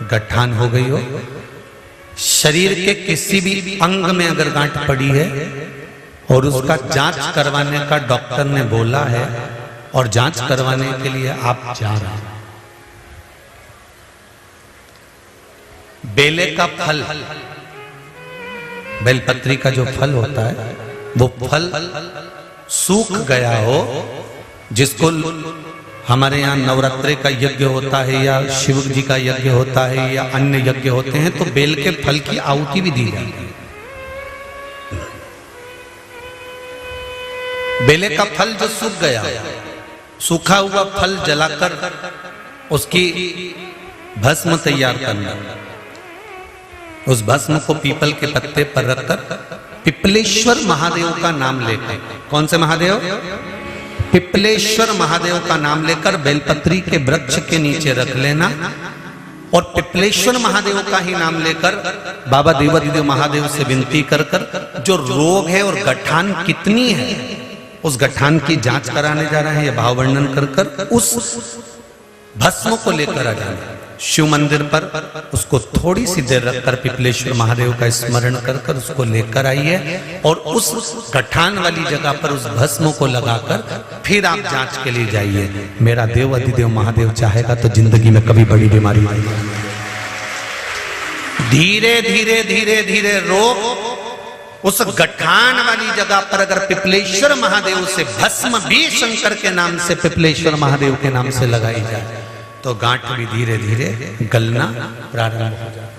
गठान हो गई हो, शरीर के किसी भी अंग में अगर गांठ पड़ी है और उसका जांच करवाने का डॉक्टर ने बोला है और जांच करवाने के लिए आप जा रहे हैं, बेले का फल, बेलपत्री का जो फल होता है वो फल सूख गया हो, जिसको हमारे यहाँ नवरात्रि का यज्ञ होता है या शिव जी का यज्ञ होता है या अन्य यज्ञ होते हैं, तो बेल के फल की आहुति भी दी जाती है। बेले का फल जो सूख गया, सूखा हुआ फल जलाकर उसकी भस्म तैयार करना, उस भस्म को पीपल के पत्ते पर रखकर पिपलेश्वर महादेव का नाम लेकर, कौन से महादेव? पिपलेश्वर महादेव का नाम लेकर बेलपत्री के वृक्ष के नीचे रख लेना और पिपलेश्वर महादेव का ही नाम लेकर बाबा देवाधिदेव महादेव से विनती कर कर जो रोग है और गठान कितनी है उस गठान की जांच कराने जा रहे हैं, यह भाव वर्णन कर कर उस भस्म को लेकर आ जाना शिव मंदिर पर, उसको थोड़ी सी देर रखकर पिपलेश्वर महादेव का स्मरण कर कर उसको लेकर आइए और उस गठान वाली जगह पर उस भस्म को लगाकर फिर आप जांच के लिए जाइए। मेरा देव अधिदेव महादेव चाहेगा तो जिंदगी में कभी बड़ी बीमारी नहीं। धीरे धीरे धीरे धीरे रोग उस गठान वाली जगह पर अगर पिपलेश्वर महादेव से भस्म भी शंकर के नाम से पिपलेश्वर महादेव के नाम से लगाई जाए तो गांठ भी धीरे धीरे गलना प्रारंभ हो जाता है।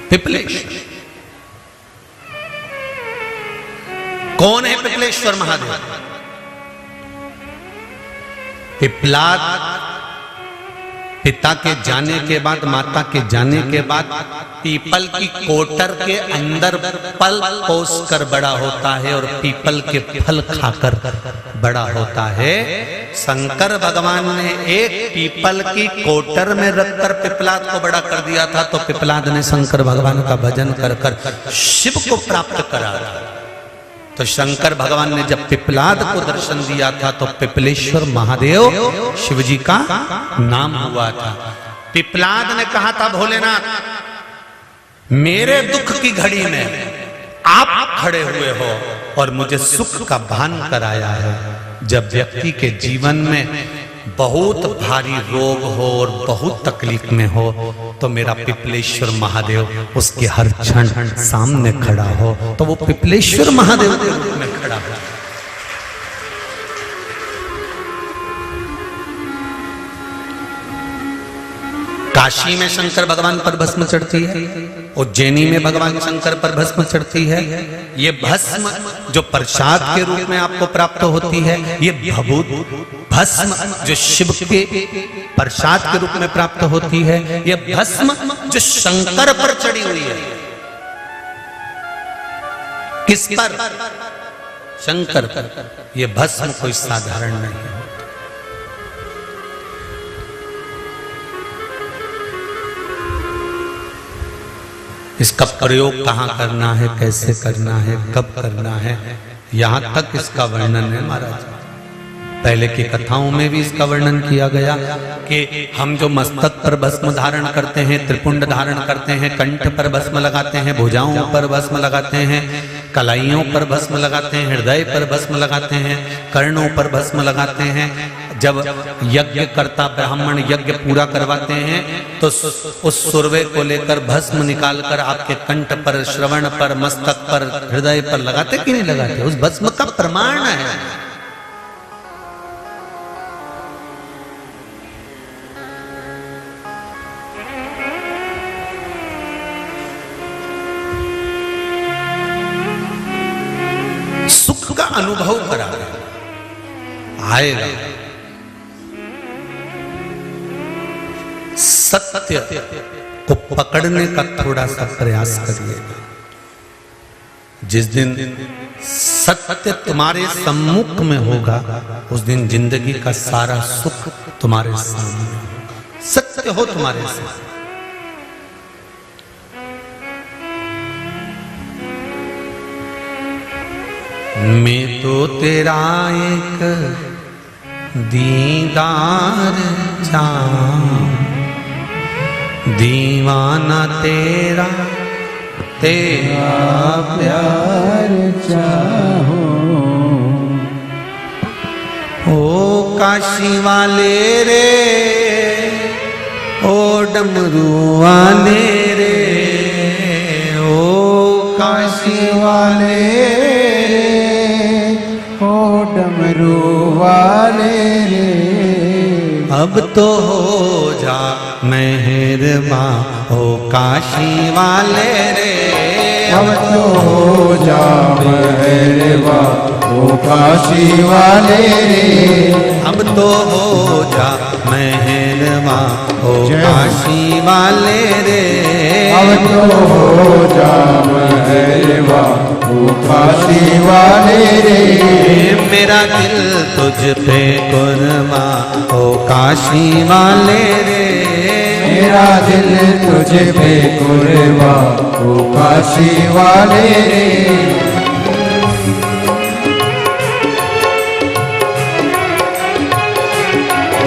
पिपलेश्वर कौन है? पिपलेश्वर महादेव। पिपलाद पिता के जाने के बाद, माता के जाने के बाद पीपल की कोटर के अंदर पल पोस कर बड़ा होता है और पीपल के फल खाकर बड़ा होता है। शंकर भगवान ने एक पीपल की कोटर में रखकर पिपलाद को बड़ा कर दिया था, तो पिपलाद ने शंकर भगवान का भजन कर कर शिव को प्राप्त करा। तो शंकर भगवान ने जब पिपलाद को दर्शन दिया था तो पिपलेश्वर महादेव शिव जी का नाम हुआ था। पिपलाद ने कहा था, भोलेनाथ मेरे दुख की घड़ी में आप खड़े हुए हो और मुझे सुख का भान कराया है। जब व्यक्ति के जीवन में बहुत भारी रोग हो और बहुत तकलीफ में हो तो मेरा पिपलेश्वर महादेव उसके हर क्षण सामने खड़ा हो, तो वो पिपलेश्वर महादेव के रूप में खड़ा हो। काशी में शंकर भगवान पर भस्म चढ़ती है, उज्जैनी में भगवान शंकर पर भस्म चढ़ती है। ये भस्म जो प्रसाद के रूप में आपको प्राप्त होती है, ये भभूत भस्म जो शिव के प्रसाद के रूप में प्राप्त होती है, ये भस्म जो शंकर पर चढ़ी हुई है। किस पर? शंकर पर। ये भस्म कोई साधारण नहीं है। इसका प्रयोग कहाँ करना है, कैसे करना है, कब करना है, यहाँ तक इसका वर्णन है महाराज। पहले की कथाओं में भी इसका वर्णन किया गया कि हम जो मस्तक पर भस्म धारण करते हैं, त्रिपुंड धारण करते हैं, कंठ पर भस्म लगाते हैं, भुजाओं पर भस्म लगाते हैं, कलाइयों पर भस्म लगाते हैं, हृदय पर भस्म लगाते हैं, कर्णों पर भस्म लगाते हैं। जब यज्ञ करता ब्राह्मण यज्ञ पूरा करवाते हैं तो उस सुरवे को लेकर भस्म निकालकर आपके कंठ पर, श्रवण पर, मस्तक पर, हृदय पर लगाते कि नहीं लगाते? उस भस्म का प्रमाण है। सुख का अनुभव करा आएगा। सत्य को पकड़ने का थोड़ा सा प्रयास करिएगा। जिस दिन सत्य तुम्हारे सम्मुख में होगा उस दिन जिंदगी का सारा सुख तुम्हारे सामने होगा। सत्य हो तुम्हारे सामने। मैं तो तेरा एक दीदार चाहूं, दीवाना तेरा तेरा प्यार चाहूं। ओ काशी वाले रे, ओ डमरू वाले रे, ओ काशी वाले ओ डमरू वाले रे। अब तो हो जा मेहरबां, ओ काशी वाले रे। अब तो हो जा मेहरबां, ओ काशी वाले रे। अब तो हो जा मेहरबां, ओ काशी वाले रे। अब तो हो जा मेहरबां, ओ काशी वाले रे। मेरा दिल तुझ पे कुर्बां, ओ काशी वाले रे। मेरा दिल तुझ पे कुर्बां, ओ काशी वाले रे।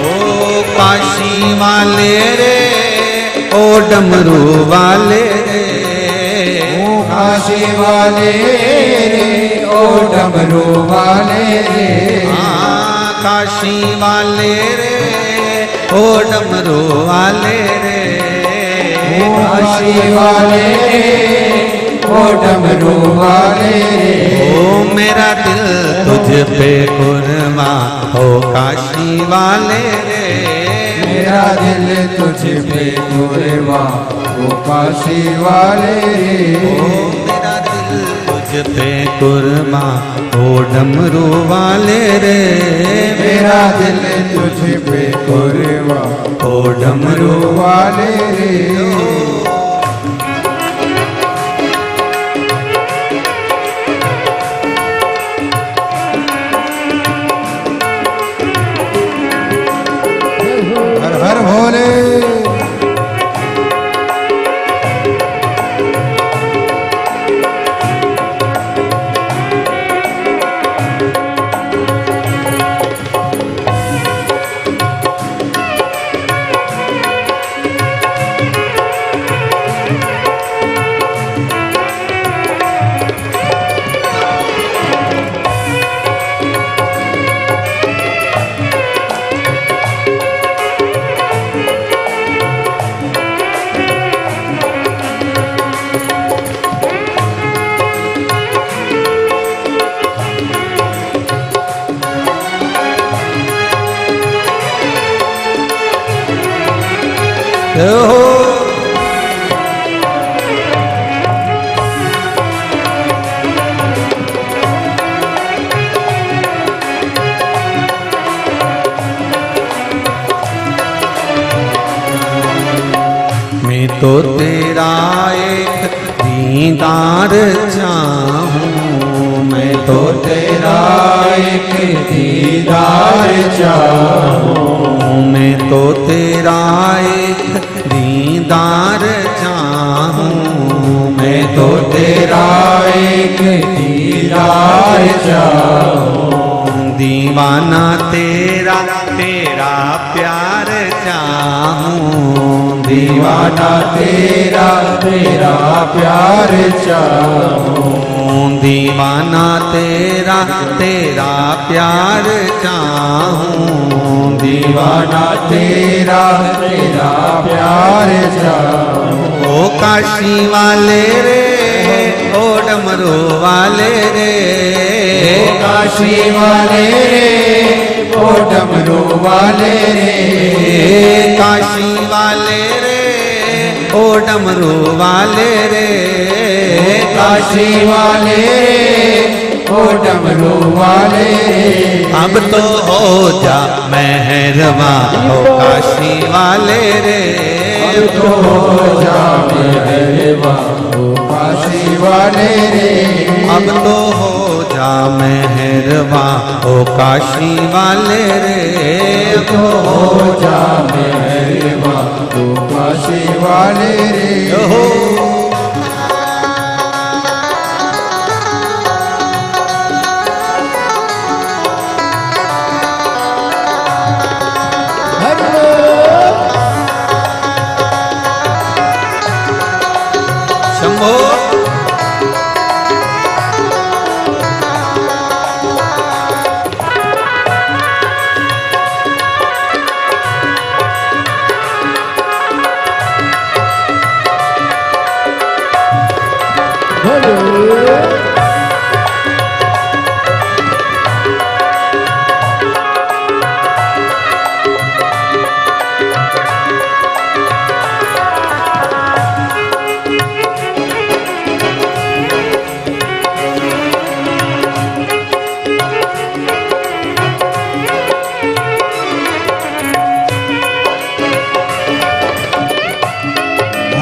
ओ काशी वाले रे, ओ डमरू वाले रे। ओ काशी वाले रे, ओ डमरू वाले रे। काशी वाले रे, ओ डमरू वाले रे। ओ काशी वाले रे, ओ डमरू वाले रे। ओ मेरा दिल तुझ पे कुर्बां, ओ काशी वाले रे। मेरा दिल तुझ पे कुर्बां, ओ काशी वाले रे। ओ मेरा दिल तुझ पे कुर्बां, ओ डमरू वाले रे। मेरा दिल तुझ पे कुर्बां, ओ डमरू वाले रे। हर हर भोले। मैं तो तेरा एक दीदार चाहूं, मैं तो तेरा एक दीदार चाहूं। मैं तो तेरा एक दीदार चाहूं। मैं तो तेरा एक दीदार चाहूं। दीवाना तेरा तेरा प्यार चाहूं। दीवाना तेरा तेरा प्यार चाहूं। दीवाना तेरा तेरा प्यार चाहूं। दीवाना तेरा तेरा प्यार चाहूं। ओ काशी वाले रे, ओ डमरू वाले रे। ओ काशी वाले रे, ओ डमरू वाले रे। काशी वाले रे, ओ डमरू वाले रे। काशी वाले रे, ओ डमरू वाले रे। अब तो हो जा मेहरबां, ओ काशी वाले रे। अब तो हो जा मेहरबां, ओ काशी वाले रे। अब तो हो जा मेहरबां, ओ काशी वाले रे। अब तो हो जा मेहरबां, ओ काशी वाले रे। हो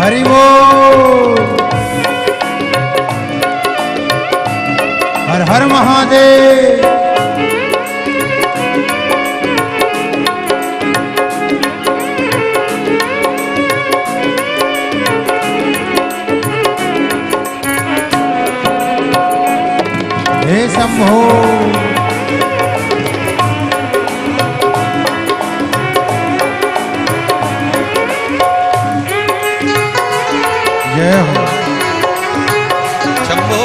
हरि बोल। हर हर महादेव। हे शंभो। जय हो। शंभो।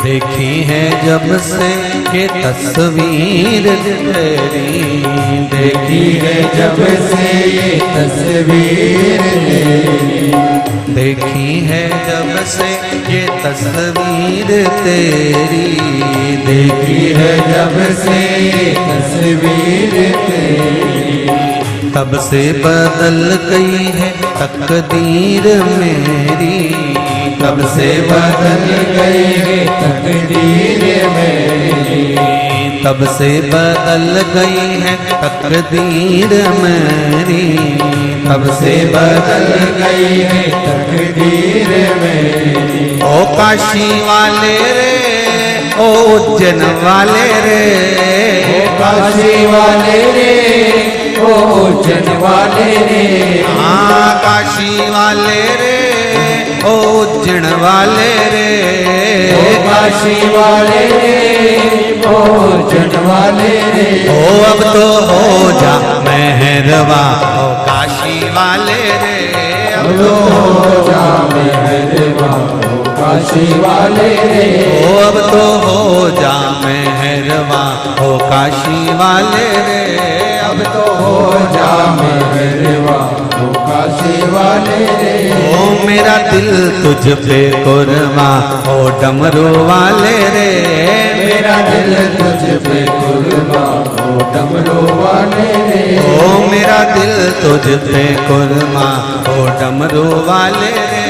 देखी है जब से ये तस्वीर तेरी, देखी है जब से ये तस्वीर तेरी, देखी है जब से ये तस्वीर तेरी, देखी है जब से ये तस्वीर तेरी, तब से बदल गई है तकदीर मेरी, तब से बदल गई है तकदीर मेरी, तब से बदल गई है तकदीर मेरी, तब से बदल गई है तकदीर मेरी। ओ काशी वाले रे, ओ उज्जैन वाले रे, ओ काशी वाले रे, ओ उज्जैन वाले रे, हाँ काशी वाले रे, ओ उज्जैन वाले रे, ओ काशी वाले रे, ओ उज्जैन वाले रे। ओ अब तो हो जा मेहरबा, ओ काशी वाले रे, अब तो हो जा मेहरबा, ओ काशी वाले रे, ओ अब तो हो जा मेहरबा, ओ काशी वाले रे, अब तो हो जा मेहरबा, ओ काशी वाले रे। ओ मेरा दिल तुझ पे कुर्बा, ओ डमरू वाले रे, मेरा दिल तुझ पे कुर्बा, ओ डमरू वाले रे, ओ मेरा दिल तुझ पे कुर्बा, ओ डमरू वाले रे,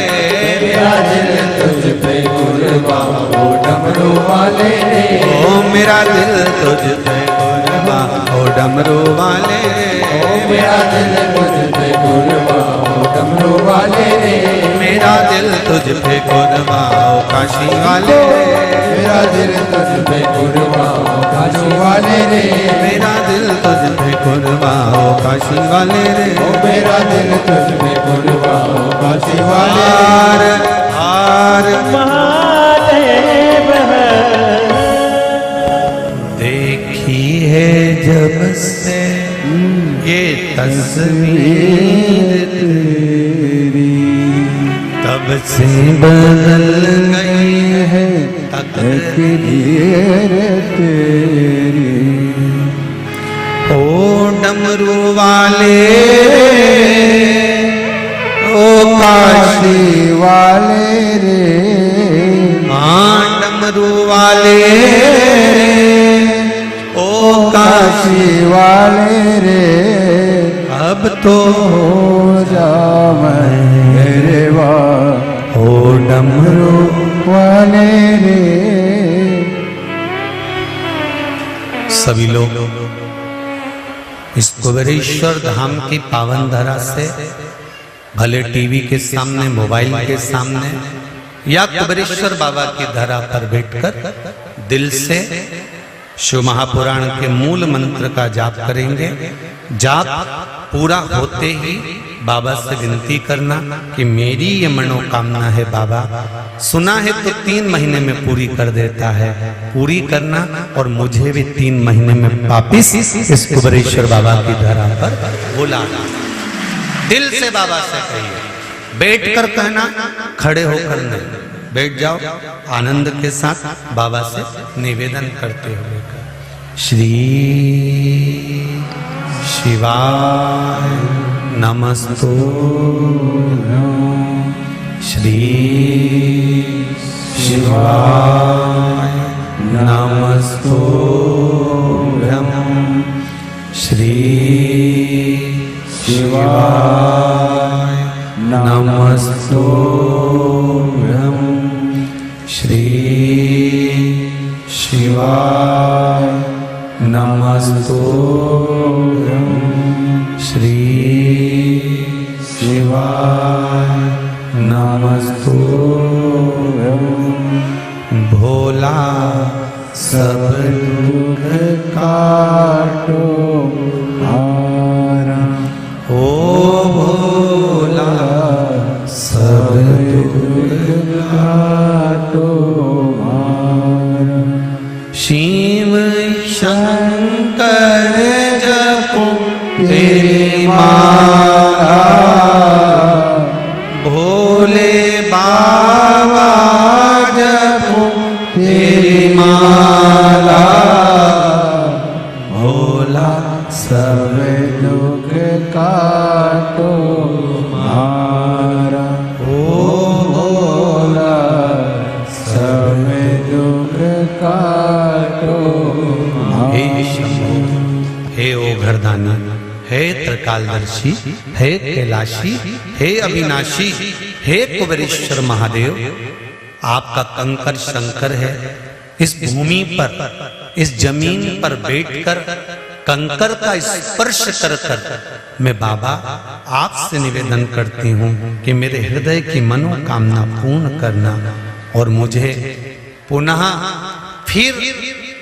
मेरा दिल तुझ पे कुर्बा, ओ डमरू वाले रे, ओ मेरा दिल तुझ पे कुर्बा, ओ डमरू वाले रे, ओ मेरा दिल तुझ पे कुर्बा, ओ डमरू वाले रे, मेरा दिल तुझ पे कुर्बा, ओ काशी वाले रे, मेरा दिल तुझ पे कुर्बा, ओ काशी वाले रे, मेरा दिल तुझ पे कुर्बा, ओ काशी वाले रे, ओ मेरा दिल तुझ पे कुर्बा, ओ काशी वाले हार हार महादेव देखी है जब से ये तस्वीर तेरी, तब से बदल गई है तकदीर तेरी। ओ डमरू वाले, ओ काशी वाले रे, हाँ डमरू वाले, ओ काशी वाले रे, अब तो हो जा मेहरबा, हो डमरू वाले रे। सभी लोग इस कुबेरेश्वर धाम की पावन धरा से भले टीवी के सामने, मोबाइल के सामने या कुबेरेश्वर बाबा की धरा पर बैठकर दिल से शिव महापुराण के मूल मंत्र का जाप करेंगे। जाप पूरा होते ही बाबा से विनती करना कि मेरी ये मनोकामना है बाबा, सुना है तो 3 महीने में पूरी कर देता है, पूरी करना और मुझे भी 3 महीने में वापिस इस कुबेरेश्वर बाबा की धरा पर बुलाना। दिल से बाबा से कहिए, बैठकर कहना, खड़े होकर नहीं। बैठ जाओ आनंद के साथ बाबा से निवेदन करते हुए। श्री शिवाय नमस्तु, श्री शिवाय नमस्तु, श्री शिवाय नमस्तुभ्यं श्री शिवाय नमस्तुभ्यं श्री शिवाय नमस्तुभ्यं भोला सब दुख काटो हारा ओ भोला सब दुख काटो हारा शिव शंकर जपो तेरी माला भोले बाबा जपो तेरी माला भोला सब दुख काटो हारा ओ भोला सब दुख काटो हे शंभो, हे ओघरदानी, हे त्रिकालदर्शी, हे कैलाशी, हे अविनाशी, हे कुबेरेश्वर महादेव, आपका कंकर शंकर है। इस भूमि पर, इस जमीन पर बैठकर कंकर का स्पर्श कर कर मैं बाबा आपसे निवेदन करती हूँ कि मेरे हृदय की मनोकामना पूर्ण करना और मुझे पुनः फिर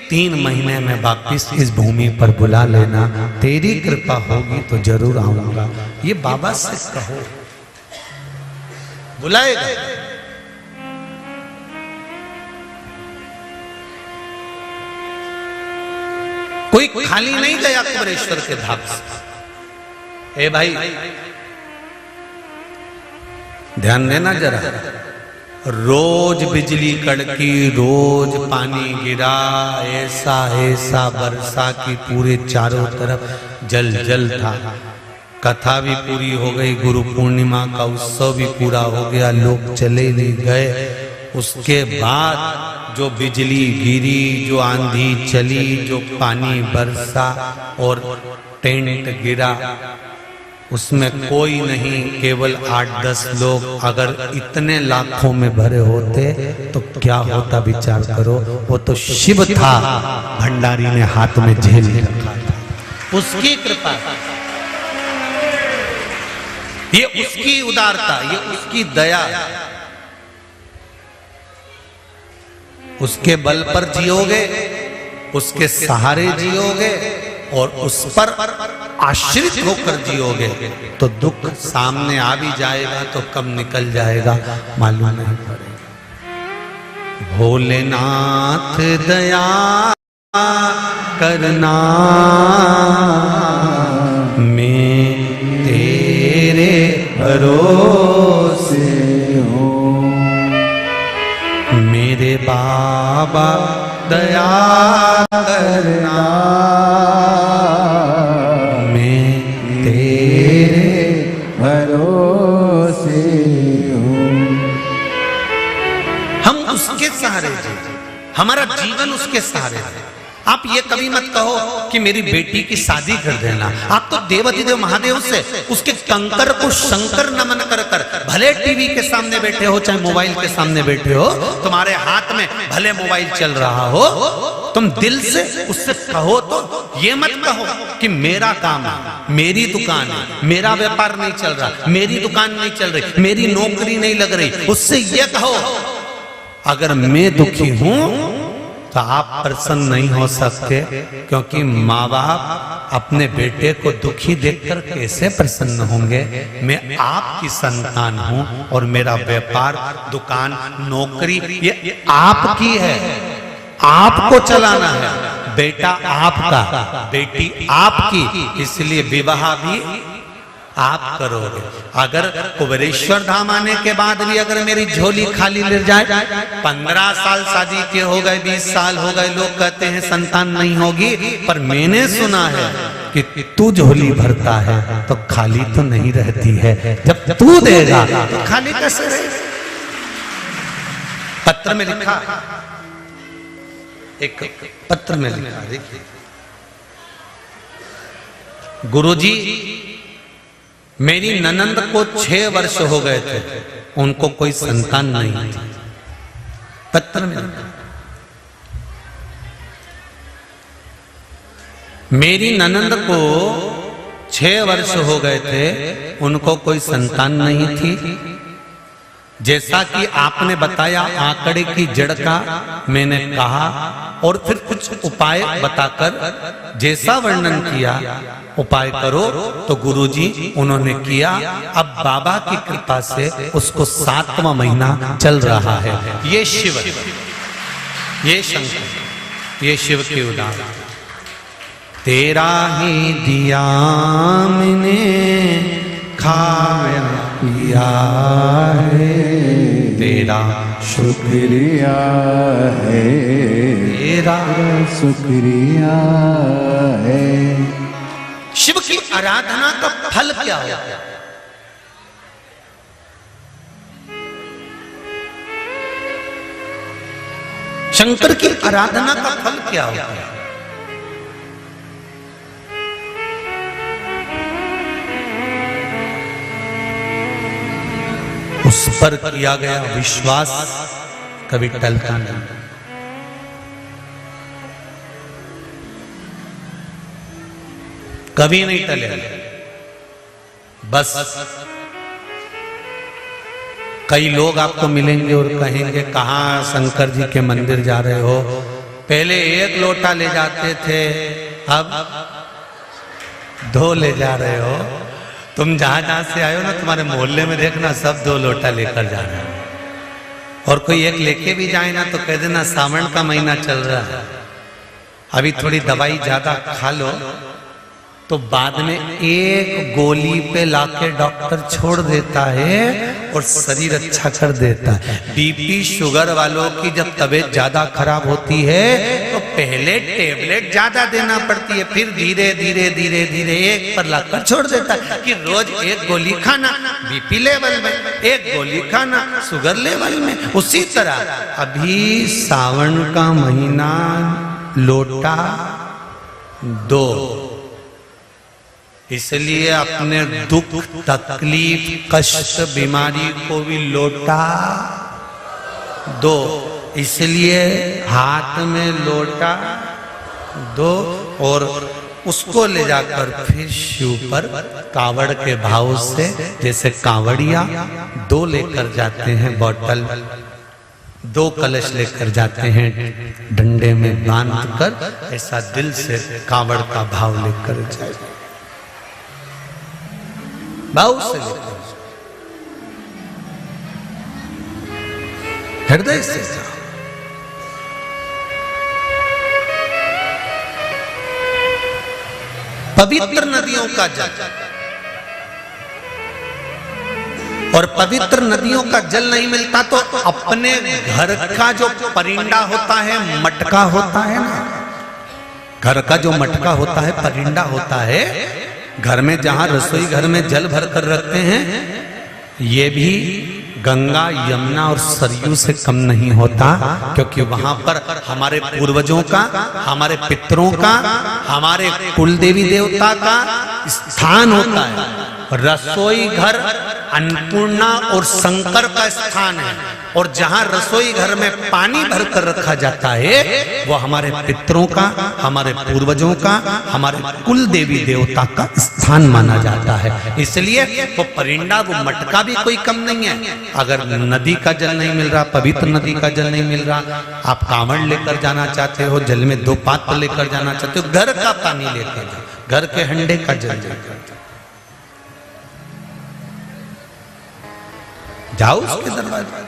3 महीने में वापिस इस भूमि पर बुला लेना। तेरी कृपा होगी तो जरूर आऊंगा। ये बाबा से कहो, बुलाएगा। कोई खाली नहीं गया कुबेरेश्वर के धाम से। ए भाई ध्यान देना जरा, रोज बिजली कड़की, रोज पानी गिरा, ऐसा ऐसा बरसा की पूरे चारों तरफ जल जल था। कथा भी पूरी हो गई, गुरु पूर्णिमा का उत्सव भी पूरा हो गया, लोग चले भी गए। उसके बाद जो बिजली गिरी, जो आंधी चली, जो पानी बरसा और टेंट गिरा, उसमें कोई नहीं, केवल 8-10 लोग। अगर इतने लाखों में भरे होते तो क्या होता विचार करो। वो तो शिव था, भंडारी ने हाथ में झेल रखा था। उसकी कृपा, ये उसकी उदारता, ये उसकी दया। उसके बल पर जियोगे, उसके सहारे जियोगे और उस पर आश्रित होकर जियोगे तो दुख सामने आ भी जाएगा तो कब निकल जाएगा मालूम नहीं पड़ेगा। भोलेनाथ दया करना, मैं तेरे भरोसे हूँ। मेरे बाबा दया करना, मैं तेरे भरोसे हूँ। हम उसके सहारे जी, हमारा जीवन उसके सहारे है। आप ये कभी मत कहो कि मेरी बेटी की शादी कर देना। आप तो देवाधिदेव महादेव से उसके कंकर को शंकर नमन कर कर, भले टीवी के सामने बैठे हो चाहे मोबाइल के सामने बैठे हो, तुम्हारे हाथ में भले मोबाइल चल रहा हो, तुम दिल से उससे कहो। तो ये मत कहो कि मेरा काम है, मेरी दुकान है, मेरा व्यापार नहीं चल रहा, मेरी दुकान नहीं चल रही, मेरी नौकरी नहीं लग रही। उससे ये कहो अगर मैं दुखी हूं तो आप प्रसन्न नहीं हो सकते, क्योंकि माँ बाप अपने बेटे को दुखी देखकर कैसे प्रसन्न होंगे। मैं आपकी संतान हूँ और मेरा व्यापार, दुकान, नौकरी ये आपकी है, आपको चलाना है। बेटा आपका, बेटी आपकी, इसलिए विवाह भी आप करोगे। अगर कुबेरेश्वर धाम आने के बाद भी अगर मेरी झोली खाली ले जाए, 15 साल शादी के हो गए, 20 साल हो गए, लोग कहते हैं संतान नहीं होगी, पर मैंने सुना है कि तू झोली भरता है तो खाली तो नहीं रहती है, जब तू देगा तो खाली कैसे रहेगी। पत्र में लिखा, एक पत्र में लिखा, देखिए, गुरुजी मेरी ननंद को 6 वर्ष हो गए थे, उनको कोई संतान नहीं थी। पत्र में मेरी ननंद को 6 वर्ष हो गए थे, उनको कोई संतान नहीं थी। जैसा कि आपने बताया आंकड़े की जड़ का मैंने कहा और फिर कुछ उपाय बताकर जैसा वर्णन किया उपाय करो तो गुरुजी उन्होंने किया। अब बाबा की कृपा से उसको 7वां महीना चल रहा है। ये शिव, ये शंकर, ये शिव की उदाहरण। तेरा ही दिया मैंने खाया पिया है, तेरा शुक्रिया है, तेरा शुक्रिया है। शिव की आराधना का फल क्या होता है? शंकर की आराधना का फल क्या होता है? उस पर किया गया विश्वास कभी टलता नहीं। कभी नहीं टले। बस कई लोग आपको मिलेंगे और कहेंगे कहाँ शंकर जी के मंदिर जा रहे हो? पहले 1 लोटा ले जाते थे, अब 2 ले जा रहे हो। तुम जहां जहां से आए हो ना, तुम्हारे मोहल्ले में देखना सब 2 लोटा लेकर जा रहे हैं। और कोई 1 लेके भी जाए ना तो कह देना सावन का महीना चल रहा है, अभी थोड़ी दवाई ज्यादा खा लो, तो बाद में 1 गोली पे लाके डॉक्टर छोड़ देता है और शरीर अच्छा कर देता है। बीपी शुगर वालों की जब तबीयत ज्यादा खराब होती है तो पहले टेबलेट ज्यादा देना पड़ती है, फिर धीरे धीरे धीरे धीरे 1 पर लाकर छोड़ देता है कि रोज 1 गोली खाना बीपी लेवल में, 1 गोली खाना शुगर लेवल में। उसी तरह अभी सावन का महीना लोटा 2, इसलिए अपने दुख तकलीफ कष्ट बीमारी को भी लोटा 2, इसलिए हाथ में लोटा 2 और उसको ले जाकर फिर शिव पर कावड़ के भाव से, जैसे कावड़िया 2 लेकर जाते हैं बोतल, 2 कलश लेकर जाते हैं डंडे में बांध कर, ऐसा दिल से कावड़ का भाव लेकर जाए, भाव से लेकर हृदय से जाओ। पवित्र नदियों का जल, और पवित्र नदियों का जल नहीं मिलता तो अपने घर का जो परिंदा होता है, मटका होता है ना, घर का जो मटका होता है, परिंदा होता है, घर में जहां रसोई घर में जल भर कर रखते हैं, ये भी गंगा यमुना और सरयू से कम नहीं होता, क्योंकि वहां पर हमारे पूर्वजों का, हमारे पितरों का, हमारे कुल देवी देवता का स्थान होता है। रसोई घर अन्नपूर्णा और शंकर का स्थान है, और जहां रसोई घर में पानी भरकर रखा जाता है वो हमारे पितरों का, हमारे पूर्वजों का, हमारे कुल देवी देवता का स्थान माना जाता है। इसलिए वो परिंदा, वो मटका भी कोई कम नहीं है। अगर नदी का जल नहीं मिल रहा, पवित्र नदी का जल नहीं मिल रहा, आप कांवड़ लेकर जाना चाहते हो, जल में 2 पात्र लेकर जाना चाहते हो, घर का पानी लेकर जाओ, घर के हंडे का जल लेकर जाओ उसके दरवाजे।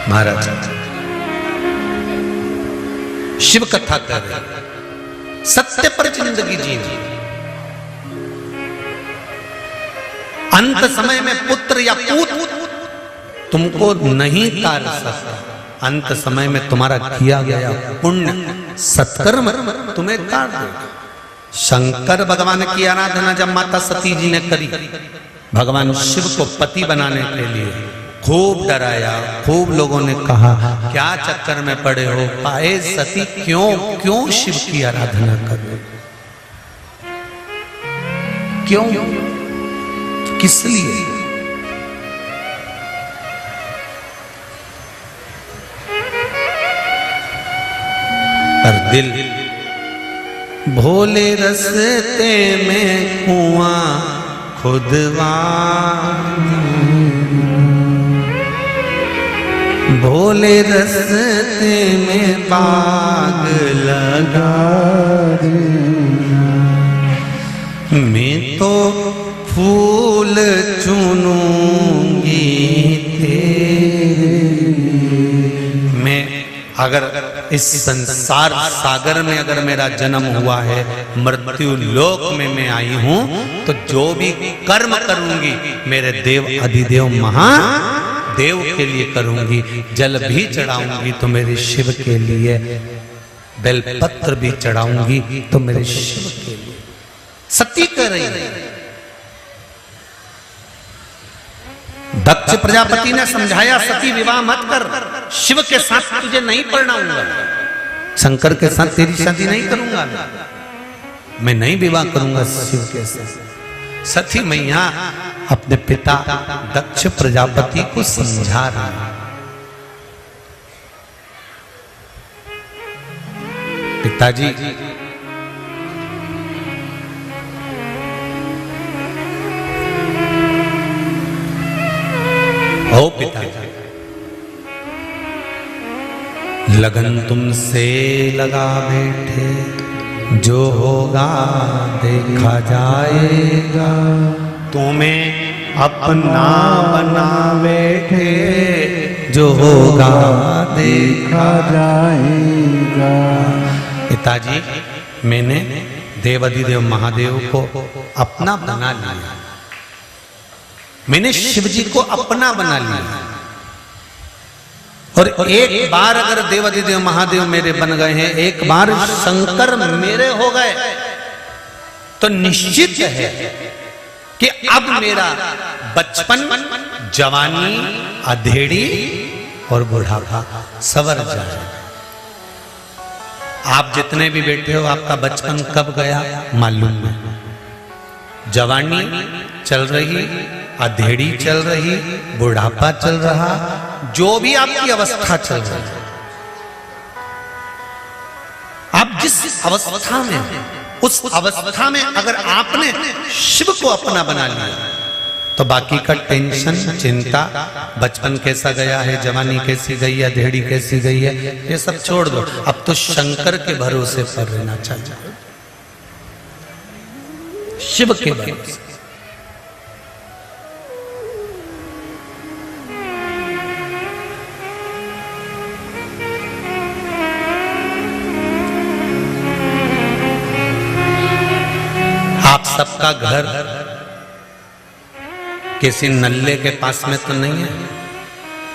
महाराज शिव कथा कर रहे, सत्य पर जिंदगी जीनी। अंत समय में पुत्र या पूत तुमको नहीं तार सकता, अंत समय में तुम्हारा किया गया पुण्य सत्कर्म तुम्हें तार देगा। शंकर भगवान की आराधना जब माता सती जी ने करी, भगवान शिव को पति बनाने के लिए खूब डराया, खूब लोगों ने कहा क्या चक्कर में पड़े हो, पाए सती क्यों क्यों शिव की आराधना कर रहे हो? क्यों, किस लिए? पर दिल भोले रस्ते में कुआं खुदवा, भोले रस्ते में बाग लगा, मैं तो फूल चुनूंगी तेरे। मैं अगर इस संसार सागर में अगर मेरा जन्म हुआ है, मृत्यु लोक में मैं आई हूं, तो जो भी कर्म करूंगी मेरे देव अधिदेव महादेव के लिए करूंगी। जल भी चढ़ाऊंगी तो मेरे शिव के लिए, बेलपत्र भी चढ़ाऊंगी तो मेरे शिव के लिए। सती कह रही है। दक्ष प्रजापति ने समझाया, सती विवाह मत कर, शिव के साथ तुझे नहीं पढ़ाऊंगा, शंकर के साथ तेरी शादी नहीं करूंगा, मैं नहीं विवाह करूंगा शिव के साथ। सती मैया अपने पिता दक्ष प्रजापति को समझा रहा। पिताजी, ओ पिताजी, लगन तुमसे लगा बैठे, जो होगा देखा जाएगा। तुम्हें अपना बना बैठे, जो होगा देखा जाएगा। पिताजी, मैंने देवाधिदेव महादेव को अपना बना लिया, मैंने शिव जी को अपना बना लिया। और एक बार अगर देवाधिदेव महादेव मेरे बन गए हैं, एक बार शंकर मेरे हो गए, तो निश्चित है कि अब मेरा बचपन, जवानी, अधेड़ी और बुढ़ापा सवर जाए। आप जितने भी बैठे हो, आपका बचपन कब गया मालूम नहीं, जवानी चल रही, अधेड़ी चल रही, बुढ़ापा चल रहा, जो भी आपकी अवस्था चल रही है, आप जिस अवस्था में, उस अवस्था में अगर आपने शिव को अपना बना लिया, तो बाकी का टेंशन, चिंता, बचपन कैसा गया है, जवानी कैसी गई है, अधेड़ी कैसी गई है, ये सब छोड़ दो। अब तो शंकर के भरोसे पर रहना चाहिए, शिव के भरोसे। आप सबका घर किसी नल्ले के पास में तो नहीं है,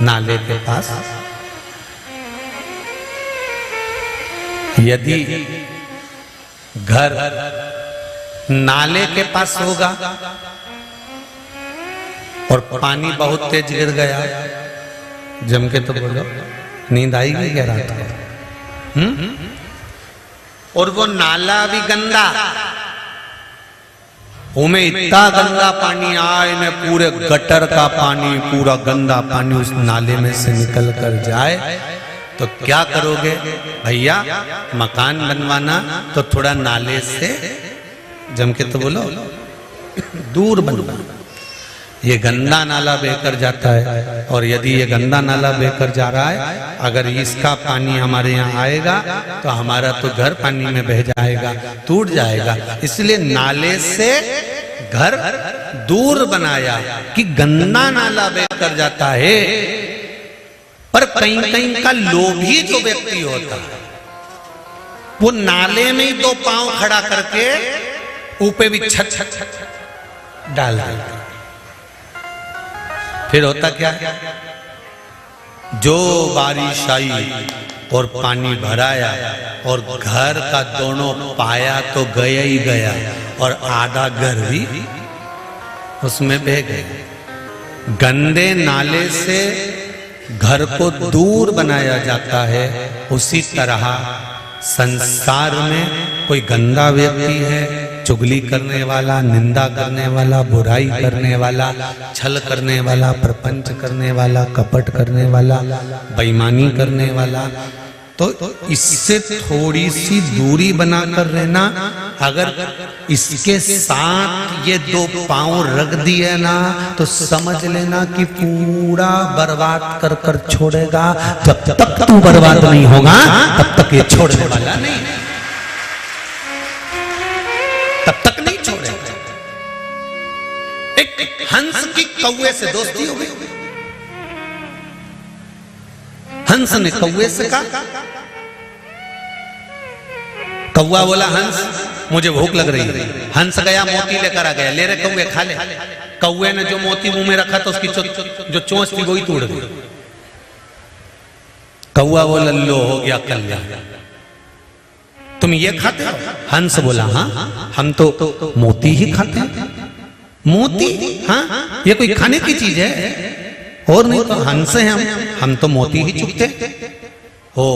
नाले के पास। यदि घर नाले के पास होगा और पानी बहुत तेज गिर गया, जम के तो बोलो, नींद आएगी क्या रात को? और वो नाला भी गंदा, उमें इतना गंदा पानी आए में पूरे गटर का पानी, पूरा गंदा पानी उस नाले में से निकल कर जाए, तो क्या करोगे भैया? मकान बनवाना तो थोड़ा नाले से जम के तो बोलो दूर बनवाना। ये गंदा नाला बहकर जाता है, और यदि ये गंदा नाला बहकर जा रहा है, अगर इसका पानी हमारे यहाँ आएगा तो हमारा तो घर पानी में बह जाएगा, टूट जाएगा। इसलिए नाले से घर दूर बनाया कि गंदा नाला बहकर जाता है। पर कहीं कहीं का लोभी जो व्यक्ति होता है, वो नाले में ही दो पांव खड़ा करके ऊपर भी छत छत डाल देता। फिर होता क्या है? जो बारिश आई और पानी भराया और घर का दोनों पाया तो गया ही गया, और आधा घर भी उसमें बह गया। गंदे नाले से घर को दूर बनाया जाता है, उसी तरह संसार में कोई गंदा व्यक्ति है चुगली करने वाला, निंदा करने वाला, बुराई करने वाला, छल करने वाला, प्रपंच करने वाला, कपट करने वाला, बेईमानी करने वाला। तो इससे थोड़ी सी दूरी बनाकर रहना। अगर इसके साथ ये दो पांव रख दिए ना तो समझ लेना कि पूरा बर्बाद कर कर छोड़ेगा। जब तक तू बर्बाद नहीं होगा तब तक ये छोड़ने वाला नहीं, तब तक नहीं छोड़ेगा। एक हंस की कौवे से दोस्ती हो गई। हंस ने कौवे से कहा, कौवा बोला हंस मुझे भूख लग रही है। हंस गया मोती लेकर आ गया, ले रे कौवे खा ले। कौवे ने जो मोती मुंह में रखा तो उसकी जो चोंच थी वही तोड़ दी। कौवा बोला लो हो गया कल्याण, तुम ये खाते हो? हंस बोला हाँ हम तो मोती ही खाते हैं। मोती? हाँ ये कोई खाने की चीज है? और नहीं तो हंस हैं हम तो मोती ही चुगते। हो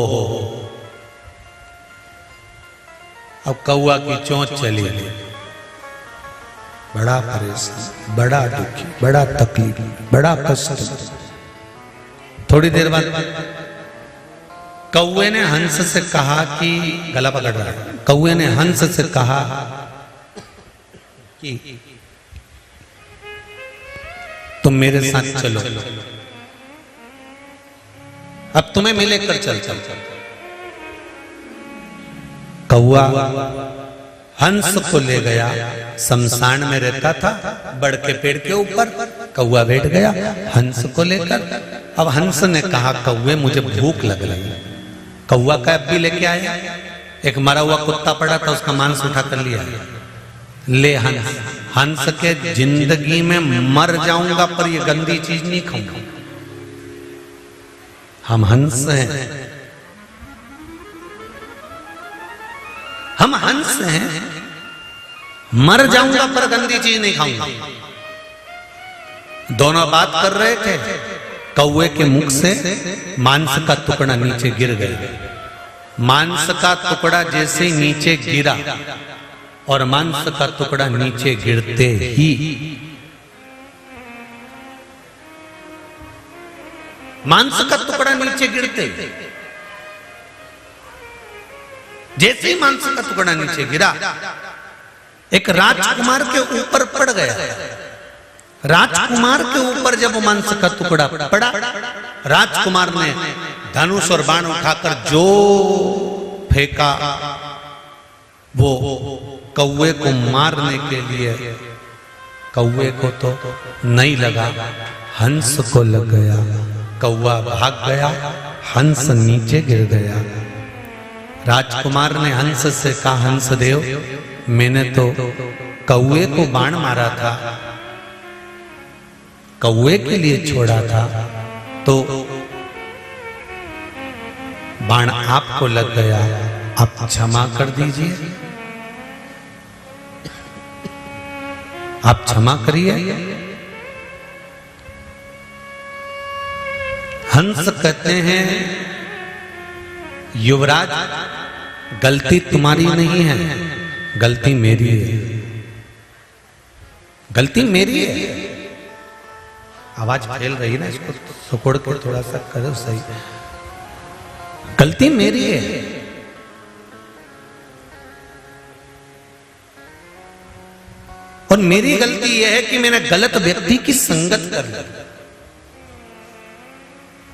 अब कौवा की चोंच चली गई। बड़ा परेशान, बड़ा दुखी, बड़ा तकलीफ, बड़ा कष्ट। थोड़ी देर बाद कौवे ने हंस से कहा कि गला पकड़ रहा है। कौवे ने हंस से कहा कि तुम मेरे साथ चलो, अब तुम्हें मैं लेकर चल। कौवा हंस को ले गया। शमशान में रहता था बड़ के पेड़ के ऊपर। कौवा बैठ गया हंस को लेकर। अब हंस ने कहा कौवे मुझे भूख लग रही है। कौवा कैप भी लेके आया। एक मरा हुआ कुत्ता पड़ा था उसका मांस उठा कर लिया। ले हंस, हंस के जिंदगी में मर जाऊंगा पर ये गंदी चीज नहीं खाऊंगा। हम हंस हैं, हम हंस हैं, मर जाऊंगा पर गंदी चीज नहीं खाऊंगा। दोनों बात कर रहे थे, कौवे के मुख से मांस का टुकड़ा नीचे गिर गया। मांस का टुकड़ा जैसे ही नीचे गिरा और मांस का टुकड़ा नीचे गिरते ही मांस का टुकड़ा नीचे गिरते जैसे ही मांस का टुकड़ा नीचे गिरा एक राजकुमार के ऊपर पड़ गया। राजकुमार के ऊपर जब मांस का टुकड़ा पड़ा, राजकुमार ने धनुष और बाण उठाकर जो फेंका वो कौवे को मारने के लिए। कौवे को तो नहीं लगा, हंस को लग गया। कौवा भाग गया, हंस नीचे गिर गया। राजकुमार ने हंस से कहा, हंस देव मैंने तो कौवे को बाण मारा था, कौवे के लिए छोड़ा था, तो बाण आपको लग गया, आप क्षमा कर दीजिए, आप क्षमा करिए। हंस कहते हैं युवराज गलती तुम्हारी नहीं है, गलती मेरी है, गलती मेरी है। आवाज फैल रही है ना, इसको सुकोड़ के थोड़ा सा करो सही। गलती मेरी है। और मेरी गलती यह है कि मैंने गलत व्यक्ति की संगत कर ली।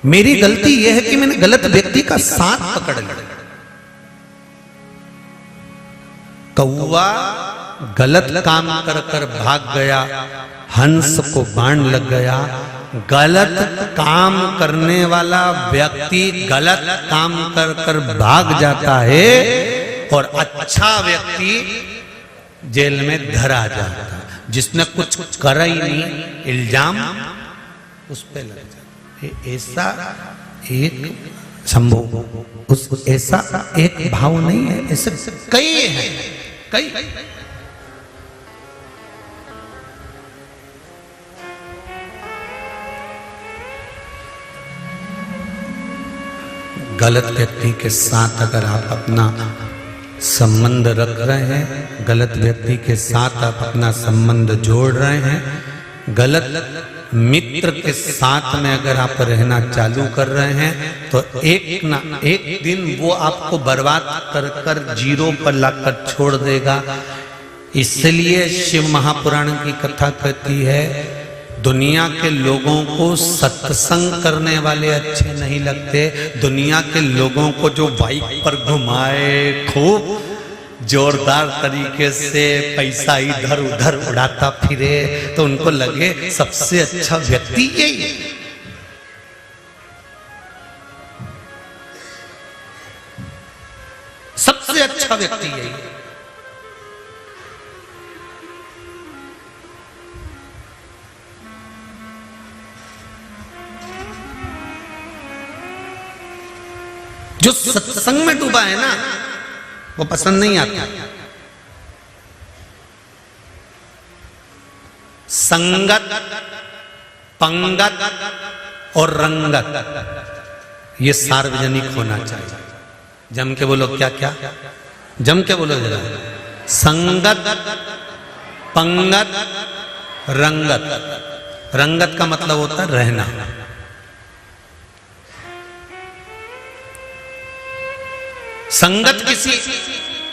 मेरी गलती यह है कि मैंने गलत व्यक्ति का साथ पकड़ लिया। कौवा गलत काम कर कर भाग गया, हंस को बाण लग गया। गलत काम करने वाला व्यक्ति गलत काम कर कर भाग जाता है और अच्छा व्यक्ति जेल में धरा जाता है। जिसने कुछ करा ही नहीं, इल्जाम उस पे लग जाता है। ऐसा एक संभव उस ऐसा एक भाव नहीं है, ऐसे कई हैं, कई। गलत व्यक्ति के साथ अगर आप अपना संबंध रख रहे हैं, गलत व्यक्ति के साथ आप अपना संबंध जोड़ रहे हैं, गलत मित्र के साथ में अगर आप रहना चालू कर रहे हैं तो एक ना एक दिन वो आपको बर्बाद कर कर जीरो पर लाकर छोड़ देगा। इसलिए शिव महापुराण की कथा कहती है, दुनिया के लोगों को सत्संग करने वाले अच्छे नहीं लगते, दुनिया के लोगों को जो बाइक पर घुमाए, खूब जोरदार तरीके से पैसा इधर उधर उड़ाता फिरे, तो उनको लगे सबसे अच्छा व्यक्ति यही है। सबसे अच्छा व्यक्ति यही है। जो सत्संग में डूबा है ना, वो पसंद नहीं आता। संगत, पंगत और रंगत, ये सार्वजनिक होना चाहिए। जम के बोलो, क्या क्या जम के बोलो जरा। संगत, पंगत, रंगत। रंगत का मतलब होता है रहना। संगत किसी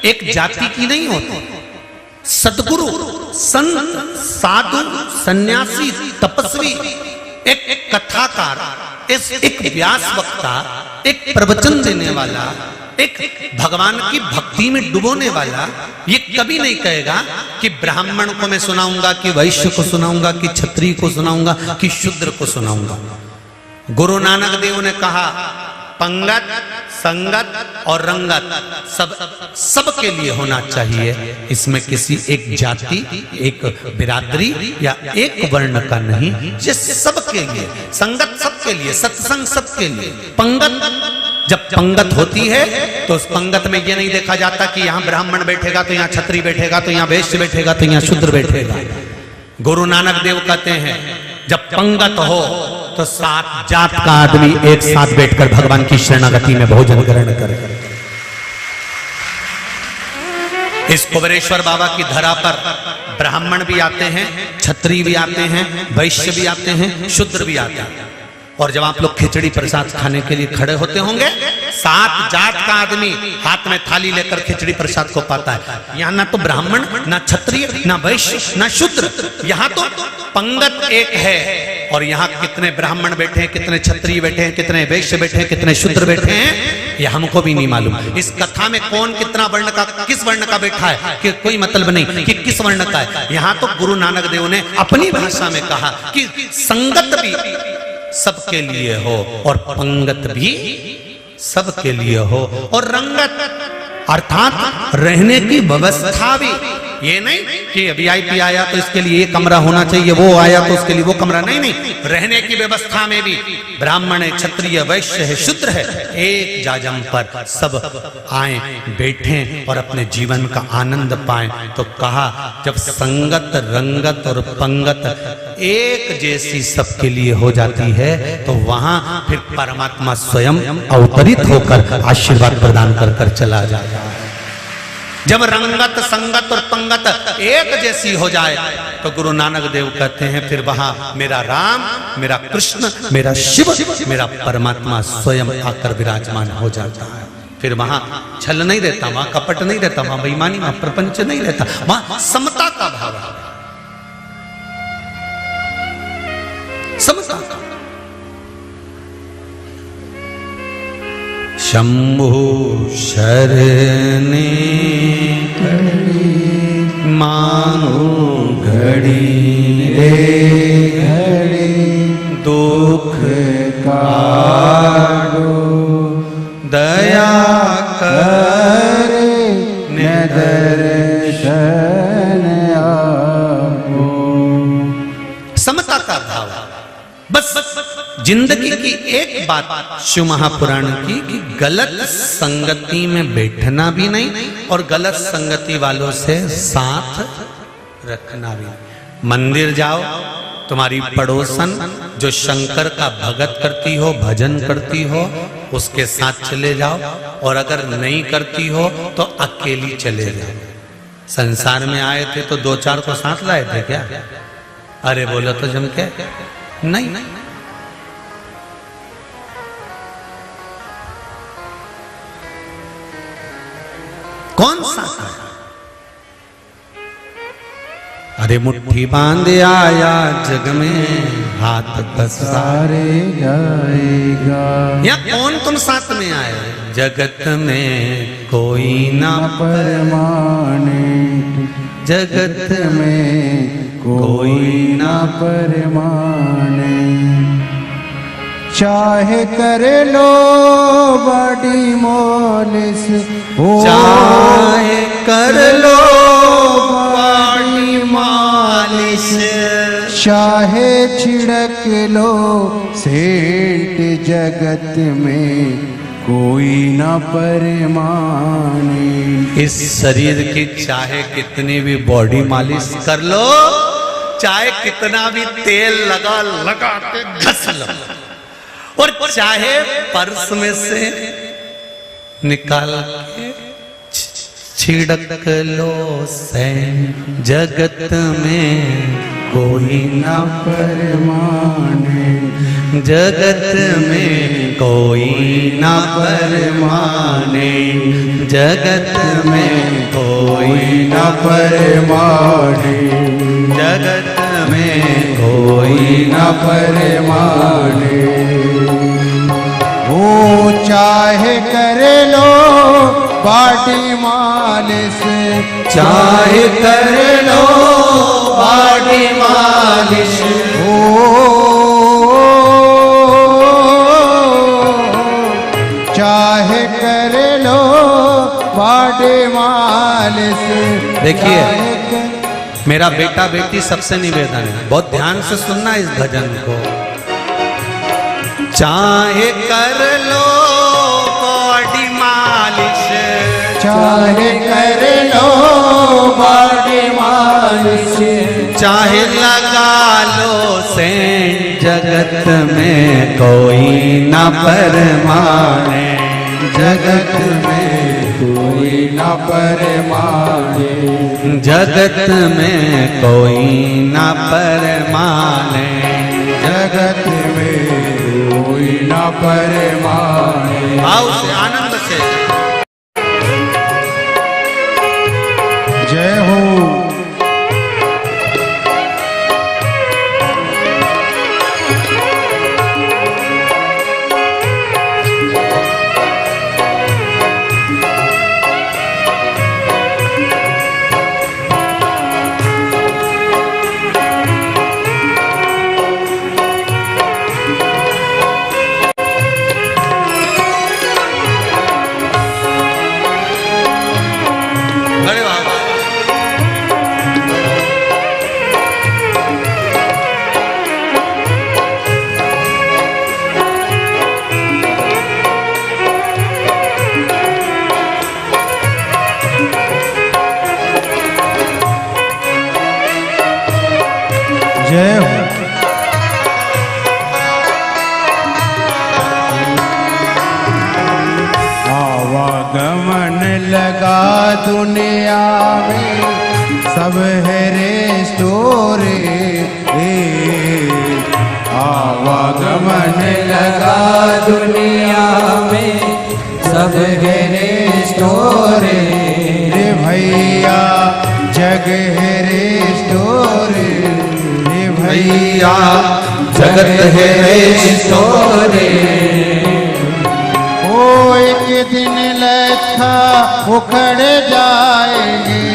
एक जाति की नहीं होती। सद्गुरु, संत, साधु, सन्यासी, तपस्वी, एक कथाकार, एक व्यास वक्ता, एक प्रवचन देने वाला, एक भगवान की भक्ति में डुबोने वाला, ये कभी नहीं कहेगा कि ब्राह्मण को मैं सुनाऊंगा, कि वैश्य को सुनाऊंगा, कि क्षत्रिय को सुनाऊंगा, कि शूद्र को सुनाऊंगा। गुरु नानक देव ने कहा, पंगत, संगत और रंगत सब के लिए होना चाहिए। इसमें किसी एक जाति, एक बिरादरी या एक वर्ण का नहीं, ये सबके लिए। संगत सबके लिए, सत्संग सबके लिए। पंगत, जब पंगत होती है तो उस पंगत में ये नहीं देखा जाता कि यहाँ ब्राह्मण बैठेगा तो यहाँ क्षत्रिय बैठेगा, तो यहाँ वैश्य बैठेगा तो यहाँ शूद्र बैठेगा। गुरु नानक देव कहते हैं, जब पंगत हो तो 7 जात का आदमी एक साथ बैठकर भगवान की शरणागति में भोजन ग्रहण करे। इस कुबेरेश्वर बाबा की धरा पर ब्राह्मण भी आते हैं, क्षत्रिय भी आते हैं, वैश्य भी आते हैं, शूद्र भी आते हैं। और जब आप लोग खिचड़ी प्रसाद खाने के लिए खड़े होते होंगे, 7 जात का आदमी हाथ में थाली लेकर खिचड़ी प्रसाद को पाता है। यहाँ ना तो ब्राह्मण, ना क्षत्रिय, ना वैश्य, ना शूद्र, यहाँ तो पंगत एक है। और यहाँ कितने ब्राह्मण बैठे हैं, कितने क्षत्रिय बैठे हैं, कितने वैश्य बैठे हैं, कितने शूद्र बैठे हैं, ये हमको भी नहीं मालूम। इस कथा में कौन कितना वर्ण का, किस वर्ण का बैठा है कि कोई मतलब नहीं कि किस वर्ण का है। यहाँ तो गुरु नानक देव ने अपनी भाषा में कहा कि संगत भी सबके लिए हो और पंगत भी सबके लिए हो, और रंगत अर्थात रहने की व्यवस्था भी। ये नहीं कि वीआईपी आया तो इसके लिए ये कमरा होना चाहिए, वो आया तो उसके लिए वो कमरा, नहीं नहीं। रहने की व्यवस्था में भी ब्राह्मण है, क्षत्रिय, वैश्य है, शूद्र है, एक जाजम पर सब आए, बैठें और अपने जीवन का आनंद पाएं। तो कहा, जब संगत, रंगत और पंगत एक जैसी सबके लिए हो जाती है तो वहां फिर परमात्मा स्वयं अवतरित होकर आशीर्वाद प्रदान कर कर चला जाता है। जब रंगत, संगत और पंगत एक जैसी हो जाए तो गुरु नानक देव कहते हैं, फिर वहां मेरा राम, मेरा कृष्ण, मेरा शिव, मेरा परमात्मा स्वयं आकर विराजमान हो जाता है। फिर वहां छल नहीं रहता, वहां कपट नहीं रहता, वहां बेईमानी, वहां प्रपंच नहीं रहता, वहां समता का भाव है। समता का। शंभु शरणे मांगो घड़ी रे घड़ी, दुख काटो दया कर दर्शन आपो। समता का भाव। बस जिंदगी की एक बात शिव महापुराण की कि गलत संगति में बैठना भी नहीं और गलत संगति वालों से साथ रखना भी नहीं। मंदिर जाओ, तुम्हारी पड़ोसन जो शंकर का भगत करती हो, भजन करती हो, उसके साथ चले जाओ, और अगर नहीं करती हो तो अकेली चले जाओ। संसार में आए थे तो 2-4 को साथ लाए थे क्या? अरे बोलो तो जम के नहीं। कौन साथ है? अरे मुट्ठी बांध आया जग में, हाथ पसारे जाएगा। या कौन तुम साथ में आए? जगत में कोई ना परमाने, जगत में कोई ना परमाने। चाहे कर लो बड़ी मौलिस, चाहे कर लो बड़ी मालिश, चाहे छिड़क लो सेंट, जगत में कोई ना परमाने। इस शरीर की चाहे कितनी भी बॉडी मालिश कर लो, चाहे कितना भी तेल लगा के घस लो, और चाहे पर्स में से निकाल के छिड़क लो सेंट, जगत में कोई ना परमाने। जगत में कोई ना परमाने, जगत में कोई ना परमाने, जगत में कोई ना परमाने। वो चाहे कर लो बॉडी मालिश, चाहे कर लो बॉडी मालिश, चाहे कर लो बॉडी मालिश। देखिए मेरा बेटा बेटी सबसे निवेदन है, बहुत ध्यान से सुनना इस भजन को। चाहे कर लो बॉडी मालिश, चाहे कर लो बॉडी मालिश, चाहे लगा लो सेंट, जगत में कोई ना परमाने, जगत में कोई ना परमाने। जगत में कोई ना परमाने, जगत में कोई ना परमाने। भाव से आनंद से जय हो। जय हो। आवागमन लगा दुनिया में, सब है रेस्टोरे। आवागमन लगा दुनिया में, सब है रेस्टोरे। रे भैया जग है रेस्टोरे, भैया जगत है रेस्टोरे। ओ एक दिन लेखा उखड़ जाएगी,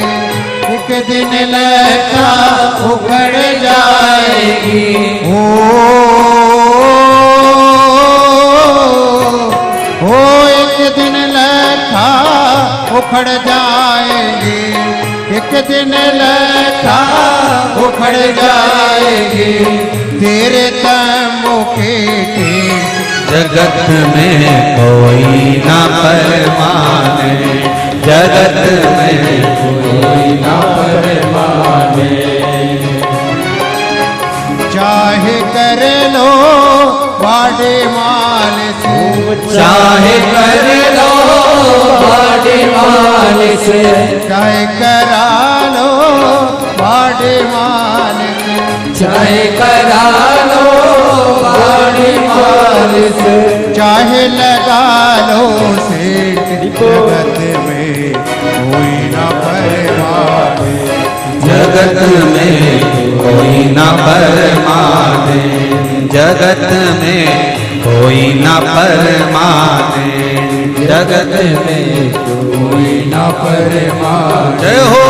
एक दिन लेखा उखड़ जाएगी। ओ एक दिन लेखा उखड़ जाएगी, एक दिन लेखा उखड़ जाएगी। तेरे तमो के जगत में कोई ना परमाने, जगत में कोई ना परमाने। चाहे कर लो बॉडी मालिश, चाहे कर लो बॉडी मालिश, चाहे करा लो बॉडी मालिश, चाहे करा लो बॉडी मालिश, चाहे लगा लो सेठ जगत में कोई ना परवाने, जगत में कोई ना परमाने, जगत में कोई ना परमाने, जगत में कोई ना परमाने। जय हो।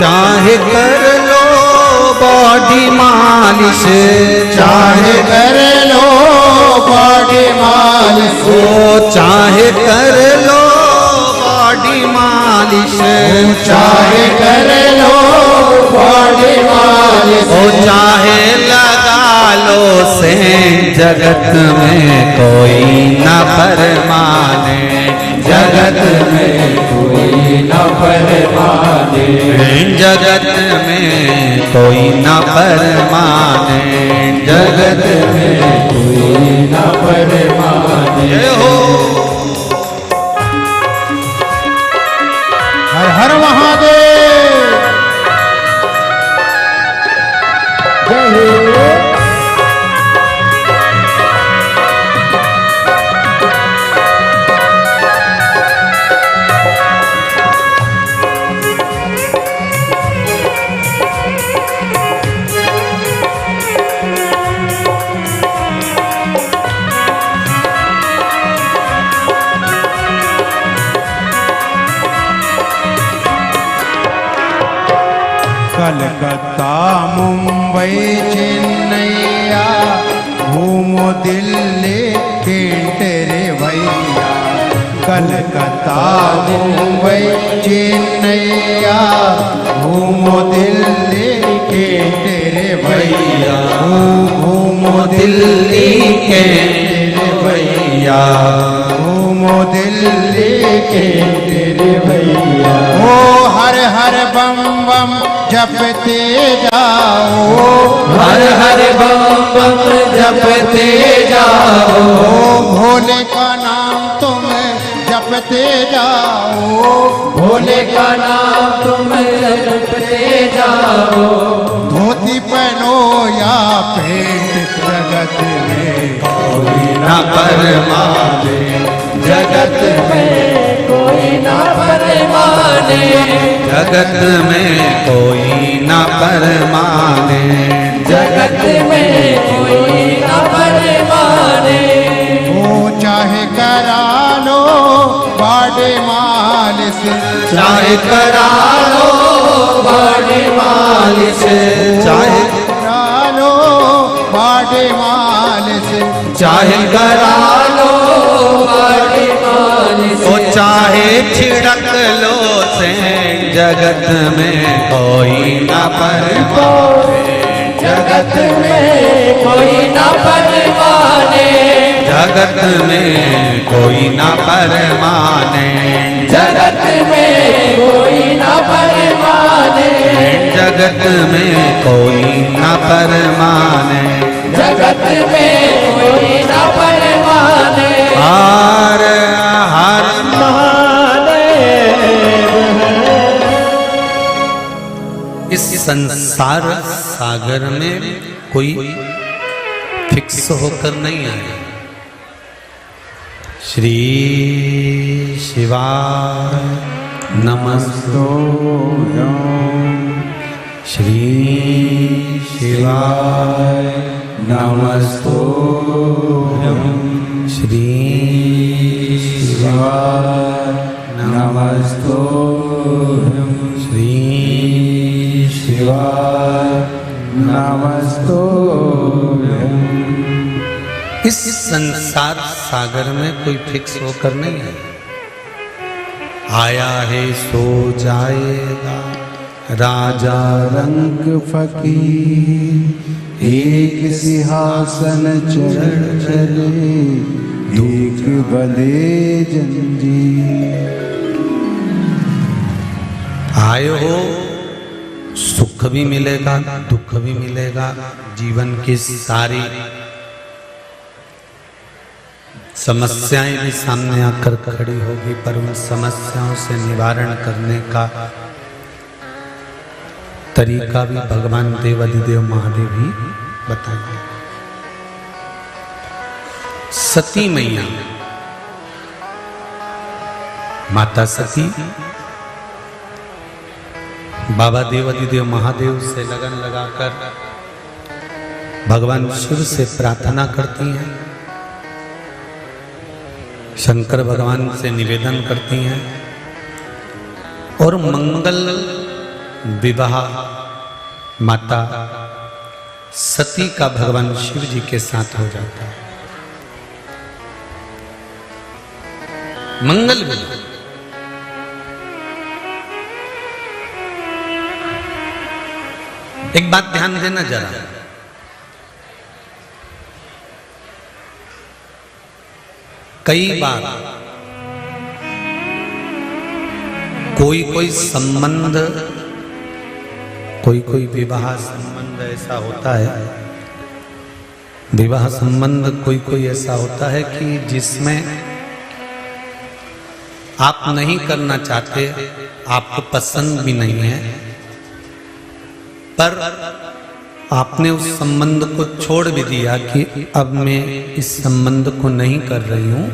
चाहे कर लो बॉडी मालिश, चाहे कर लो बॉडी मालिश, ओ चाहे कर लो बॉडी मालिश, चाहे कर लो बॉडी मालिश, ओ चाहे लगा लो से जगत में कोई न परमाने, जगत में कोई न परमाने, जगत में कोई न परमाने, जगत में कोई न परमाने। जय हो। हर हर महादेव। कलकत्ता मुंबई चेन्नैया घूमो दिल्ली तेरे भैया, कलकत्ता मुंबई चेन्नैया घूमो दिल्ली तेरे भैया, घूमो दिल्ली के तेरे भैया, घूमो दिल्ली के तेरे भैया। ओ हर हर बम बम जपते जाओ, हर हर बम बम जपते जाओ, भोले का नाम तुम जपते जाओ, भोले का नाम तुम जपते जाओ। धोती पहनो या पेंट जगत में कोई न परमाने, जगत में कोई न परमाने, जगत में कोई न परमाने, जगत में कोई न परमाने। वो चाहे करा लो बॉडी मालिश, चाहे करा लो बॉडी मालिश, चाहे करा लो बॉडी मालिश, चाहे करा लो बॉडी मालिश, ओ चाहे छिड़क लो से जगत में कोई न परमाने, जगत में कोई न परमाने, जगत में कोई न परमाने, जगत में कोई न परमाने, जगत में कोई न परमाने, जगत में कोई न परमाने। हर हर इस संसार सागर में कोई फिक्स होकर नहीं आया। श्री शिवाय नमस्तुभ्यं, श्री शिवाय नमस्तुभ्यं, श्री शिवाय नमस्तोऽहं श्री शिवाय नमस्तोऽहं। इस संसार सागर में कोई फिक्स होकर नहीं है। आया है सो जाएगा, राजा रंग फकीर एक सिंहासन चढ़ चले, एक बंधे जंजीर। आए हो, सुख भी मिलेगा, दुख भी मिलेगा, जीवन की सारी समस्याएं भी सामने आकर खड़ी होगी, पर उन समस्याओं से निवारण करने का तरीका भी भगवान देवाधिदेव महादेव ही बताएंगे। सती मैया, माता सती बाबा देवाधिदेव महादेव से लगन लगाकर भगवान शिव से प्रार्थना करती हैं, शंकर भगवान से निवेदन करती हैं और मंगल विवाह माता सती का भगवान शिव जी के साथ हो जाता है। मंगल विवाह। एक बात ध्यान देना जरा, कई बार कोई संबंध, कोई विवाह संबंध ऐसा होता है, विवाह संबंध कोई ऐसा होता है कि जिसमें आप नहीं करना चाहते, आपको पसंद भी नहीं है, पर आपने उस संबंध को छोड़ भी दिया कि अब मैं इस संबंध को नहीं कर रही हूं,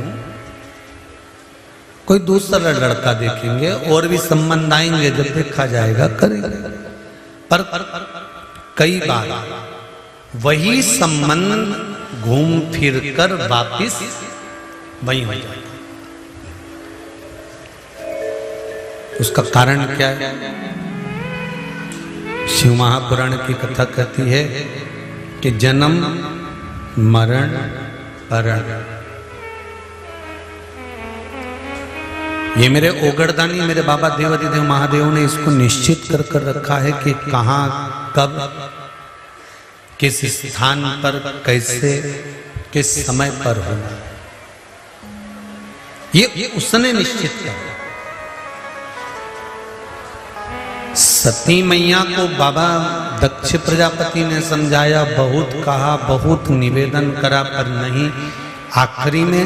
कोई दूसरा लड़का देखेंगे और भी संबंध आएंगे, जब देखा जाएगा करेंगे। पर कई बार वही संबंध घूम फिर कर वापिस वही हो जाता है। उसका कारण क्या है? शिव महापुराण की कथा कहती है कि जन्म मरण परण, ये मेरे ओगड़दानी मेरे बाबा देवाधिदेव महादेव ने इसको निश्चित कर रखा है कि कहाँ कब किस स्थान पर कैसे किस समय पर होना, ये उसने निश्चित किया। सती मैया को बाबा दक्ष प्रजापति ने समझाया, बहुत कहा, बहुत निवेदन करा, पर नहीं। आखिरी में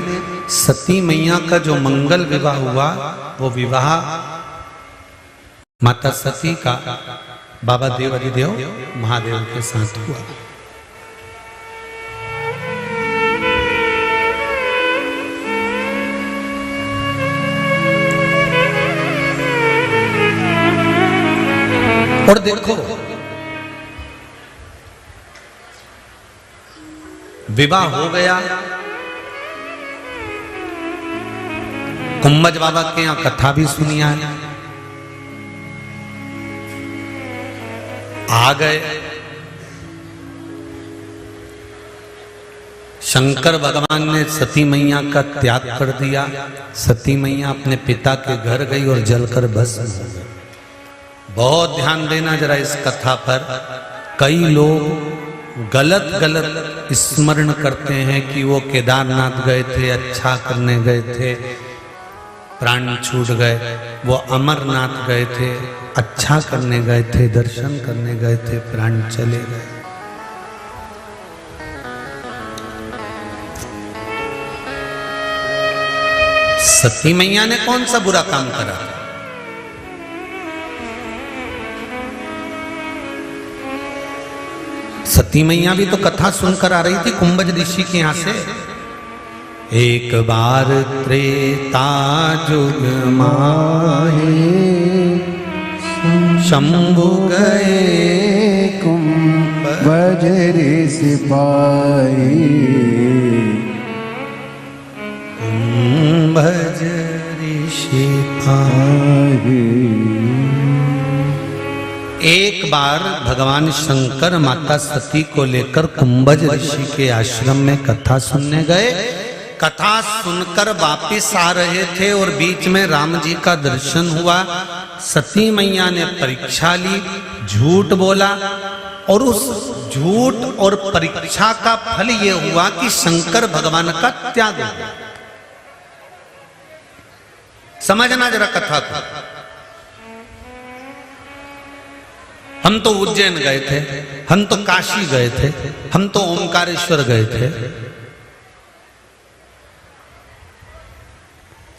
सती मैया का जो मंगल विवाह हुआ, वो विवाह माता सती का बाबा देवाधिदेव महादेव के साथ हुआ। और देखो, विवाह हो गया, कुंभज बाबा के यहाँ कथा भी सुनी है, आ गए। शंकर भगवान ने सती मैया का त्याग कर दिया, सती मैया अपने पिता के घर गई और जलकर भस्म हो गई। बहुत ध्यान देना जरा इस कथा पर। कई लोग गलत स्मरण करते हैं कि वो केदारनाथ गए थे, अच्छा करने गए थे, प्राण छूट गए। वो अमरनाथ गए थे, अच्छा करने गए थे, दर्शन करने गए थे, प्राण चले गए। सती मैया ने कौन सा बुरा काम करा? सती मैया भी तो कथा सुनकर आ रही थी कुंभज ऋषि के यहां से। एक बार त्रेता जुग माहे शंभु गए कुंभज ऋषि पाए, कुंभज ऋषि आए। एक बार भगवान शंकर माता सती को लेकर कुंभज ऋषि के आश्रम में कथा सुनने गए। कथा सुनकर वापिस आ रहे थे और बीच में राम जी का दर्शन हुआ। सती मैया ने परीक्षा ली, झूठ बोला और उस झूठ और परीक्षा का फल यह हुआ कि शंकर भगवान का त्याग हो गया। समझना जरा कथा को। हम तो उज्जैन गए थे, हम तो काशी गए थे, हम तो ओमकारेश्वर गए थे,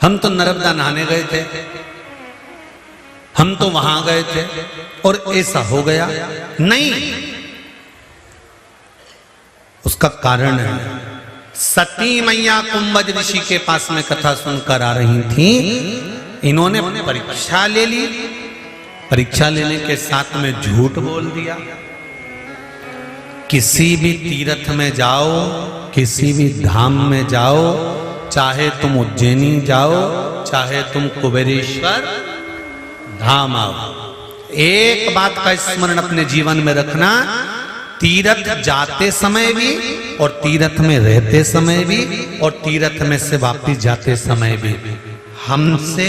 हम तो नर्मदा नहाने गए थे, हम तो वहां गए थे और ऐसा हो गया। नहीं, उसका कारण है सती मैया कुंभज ऋषि के पास में कथा सुनकर आ रही थी। इन्होंने परीक्षा ले ली, परीक्षा लेने के साथ में झूठ बोल दिया। किसी भी तीर्थ में जाओ, किसी भी धाम में जाओ, चाहे तुम उज्जैनी जाओ, चाहे तुम कुबेरेश्वर धाम आओ, एक बात का स्मरण अपने जीवन में रखना, तीर्थ जाते समय भी और तीर्थ में रहते समय भी और तीर्थ में से वापिस जाते समय भी हमसे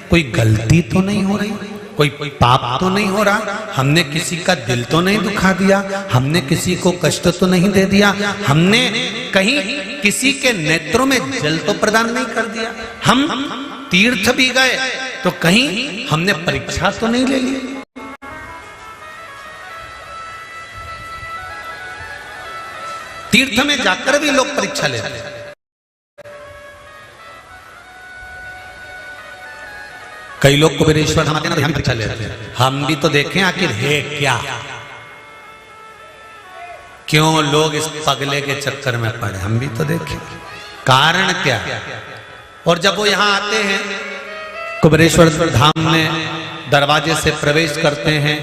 कोई गलती तो नहीं हो रही, कोई पाप तो नहीं हो रहा, हमने किसी का दिल तो नहीं दुखा दिया, हमने किसी को कष्ट तो नहीं दे दिया, हमने कहीं किसी के नेत्रों में जल तो प्रदान नहीं कर दिया। हम तीर्थ भी गए तो कहीं हमने परीक्षा तो नहीं ले ली। तीर्थ में जाकर भी लोग परीक्षा लेते हैं। कई लोग कुबेरेश्वर धाम आते हैं ना, परीक्षा लेते हैं। हम भी तो देखें आखिर है क्या, क्यों लोग इस पगले के चक्कर में पड़े, हम भी तो देखें कारण क्या। और जब वो यहां आते हैं कुबेरेश्वर धाम में दरवाजे से प्रवेश करते हैं,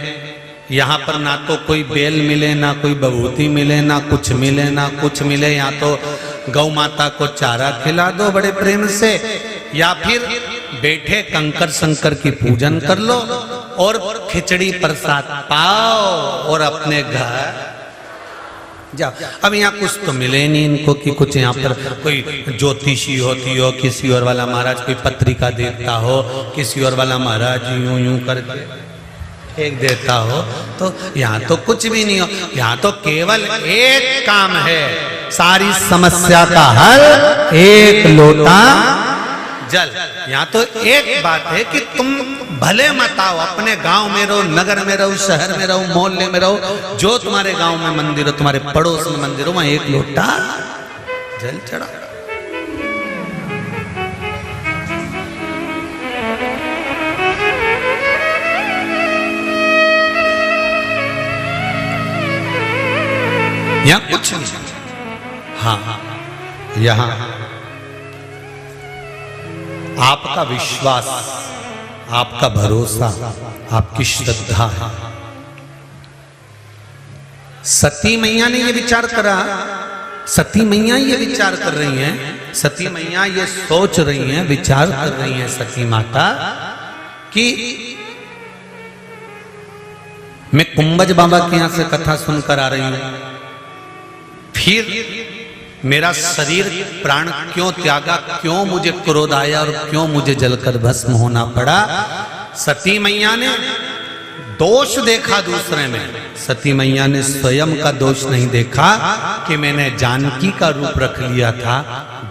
यहाँ पर ना तो कोई बेल मिले, ना कोई बभूति मिले, ना कुछ मिले, ना कुछ मिले। यहाँ तो गौ माता को चारा खिला दो बड़े प्रेम से, या फिर बैठे कंकर शंकर की पूजन कर लो और खिचड़ी प्रसाद पाओ और अपने घर जाओ। अब यहाँ कुछ तो मिले नहीं इनको कि कुछ यहाँ पर कोई ज्योतिषी होती हो, किसी और वाला महाराज कोई पत्रिका देता हो, किसी और वाला महाराज यूं यूं करके फेंक देता हो, तो यहाँ तो कुछ भी नहीं हो। यहाँ तो केवल एक काम है, सारी समस्या का हल एक लोटा जल। यहाँ तो एक बात है कि तुम भले मत आओ, अपने गांव में रहो, नगर में रहो, शहर में रहो, मोहल्ले में रहो, जो तुम्हारे गांव में मंदिर हो, तुम्हारे पड़ोस में मंदिर हो, वहां एक लोटा जल चढ़ा। यहाँ कुछ नहीं। हाँ, यहाँ आपका विश्वास, आपका भरोसा, आपकी श्रद्धा है। सती मैया ने ये विचार करा, सती मैया ये विचार कर रही हैं, सती मैया ये सोच रही हैं, विचार कर रही हैं सती माता कि मैं कुंभज बाबा के यहां से कथा सुनकर आ रही हूं, फिर मेरा शरीर प्राण क्यों त्यागा, क्यों मुझे क्रोध आया और क्यों मुझे जलकर भस्म होना पड़ा। सती मैया ने दोष देखा दूसरे में, सती मैया ने स्वयं का दोष नहीं देखा कि मैंने जानकी का रूप रख लिया था,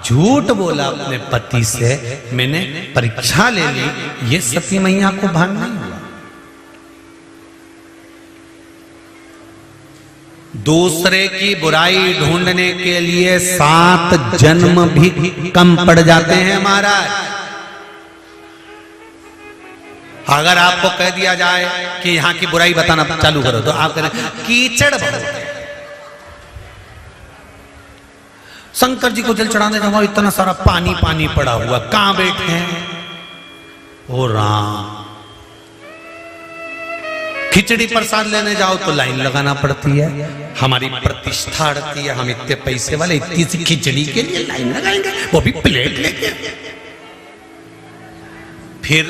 झूठ बोला अपने पति से, मैंने परीक्षा ले ली, ये सती मैया को भान नहीं हुआ। दूसरे की बुराई ढूंढने के लिए 7 जन्म भी कम पड़ जाते हैं महाराज। अगर आपको कह दिया जाए कि यहाँ की बुराई बताना चालू करो तो आप करें कीचड़ बहुत है। शंकर जी को जल चढ़ाने जाओ, इतना सारा पानी पानी पड़ा हुआ, कहां बैठे हैं? ओ राम। खिचड़ी प्रसाद लेने जाओ तो लाइन लगाना पड़ती है, हमारी प्रतिष्ठा अड़ती है, हम इतने पैसे वाले इतनी सी खिचड़ी के लिए लाइन लगाएंगे, वो भी प्लेट लेके। फिर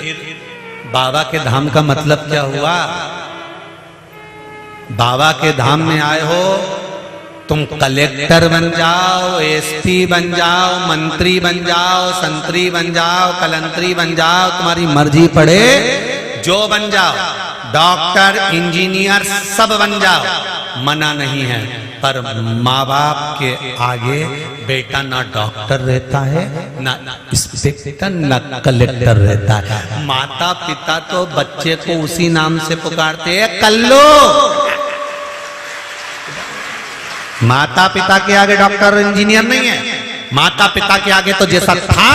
बाबा के धाम का मतलब क्या हुआ? बाबा के धाम में आए हो, तुम कलेक्टर बन जाओ, एसपी बन जाओ, मंत्री बन जाओ, संतरी बन जाओ, कलंतरी बन जाओ, तुम्हारी मर्जी पड़े जो बन जाओ, डॉक्टर इंजीनियर सब बन जाओ, मना नहीं है। पर माँ बाप के आगे बेटा ना डॉक्टर रहता है, ना इंस्पेक्टर, ना कलेक्टर रहता है। माता पिता तो बच्चे को उसी नाम से पुकारते हैं, कल्लो। माता पिता के आगे डॉक्टर इंजीनियर नहीं है, माता पिता के आगे तो जैसा था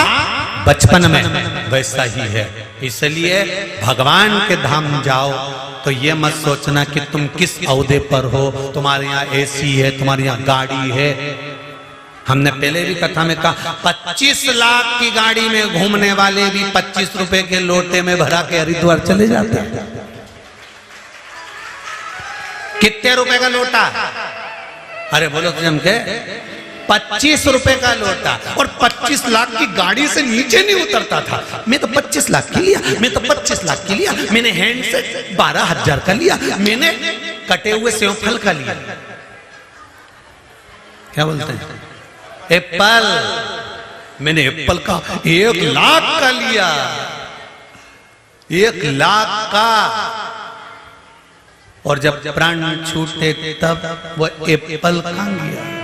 बचपन में वैसा ही है। इसलिए भगवान के धाम जाओ तो ये मत सोचना कि तुम किस ओहदे पर हो, तुम्हारे यहाँ एसी है, तुम्हारे यहाँ गाड़ी है। हमने पहले भी कथा में कहा 25 लाख की गाड़ी में घूमने वाले भी 25 रुपए के लोटे में भरा के हरिद्वार चले जाते हैं। कितने रुपए का लोटा? अरे बोलो तो जमके 25 रुपए का लोटा, और 25 लाख की गाड़ी से नीचे नहीं उतरता था। मैं तो 25 लाख की लिया, मैं तो 25 लाख की लिया, मैंने हैंड से 12,000 का लिया, मैंने कटे हुए सेव फल का लिया। क्या बोलते हैं? एप्पल, मैंने एप्पल का 1 लाख का लिया, 1 लाख का। और जब प्राण छूटे तब वो एप्पल खा गया।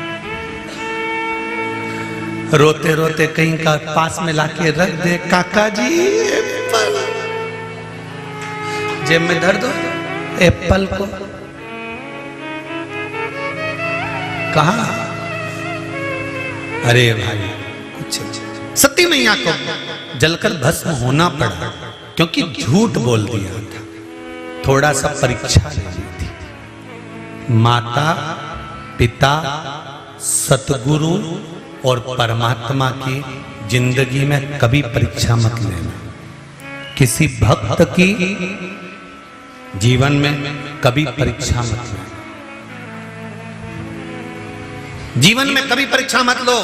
रोते रोते कहीं का पास में लाके रख दे, काका जी एप्पल, जेब में धर दो एप्पल को। कहा? अरे भाई कुछ सती मैया को जलकर भस्म होना पड़ा क्योंकि झूठ बोल दिया था, थोड़ा सा परीक्षा ले ली थी। माता पिता सतगुरु और परमात्मा की जिंदगी में कभी परीक्षा मत लेना। किसी भक्त की जीवन में कभी परीक्षा मत लेना, जीवन में कभी परीक्षा मत लो।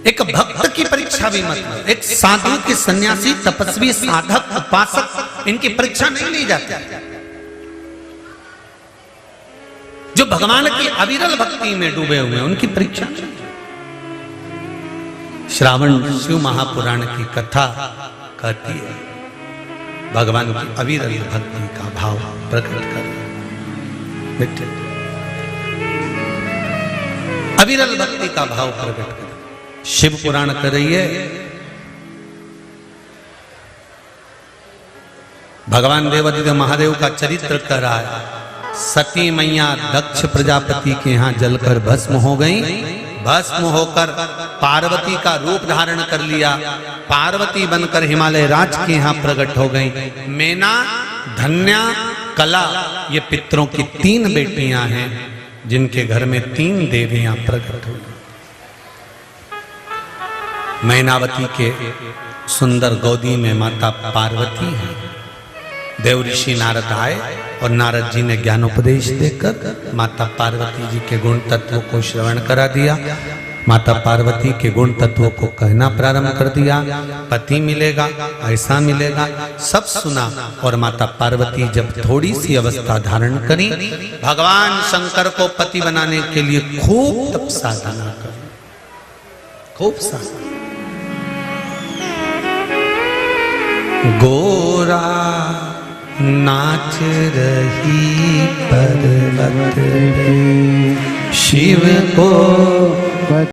एक भक्त की परीक्षा भी मत लो। एक साधु की, सन्यासी, तपस्वी, साधक, उपासक, इनकी परीक्षा नहीं ली जाती। जो भगवान की अविरल भक्ति में डूबे हुए हैं उनकी परीक्षा। श्रावण शिव महापुराण की कथा कहती है भगवान की अविरल भक्ति का भाव प्रकट कर, अविरल भक्ति का भाव प्रकट कर। शिव पुराण कर रही है, भगवान देवादिदेव महादेव का चरित्र कर रहा है। सती मैया दक्ष प्रजापति के यहाँ जलकर भस्म हो गई। भस्म होकर पार्वती का रूप धारण कर लिया, पार्वती बनकर हिमालय राज के यहाँ प्रकट हो गई। मेना, धन्या, कला, ये पितरों की 3 बेटियां हैं जिनके घर में 3 देवियां प्रकट हुई। मैनावती के सुंदर गोदी में माता पार्वती है। देव ऋषि नारद आए और नारद जी ने ज्ञानोपदेश देकर माता पार्वती जी के गुण तत्वों को श्रवण करा दिया। माता पार्वती के गुण तत्वों को कहना प्रारंभ कर दिया। पति मिलेगा, ऐसा मिलेगा, सब सुना। और माता पार्वती जब थोड़ी सी अवस्था धारण करी, भगवान शंकर को पति बनाने के लिए खूब तप साधना करी, खूब साधना। गोरा नाच रही पर्वत पे शिव को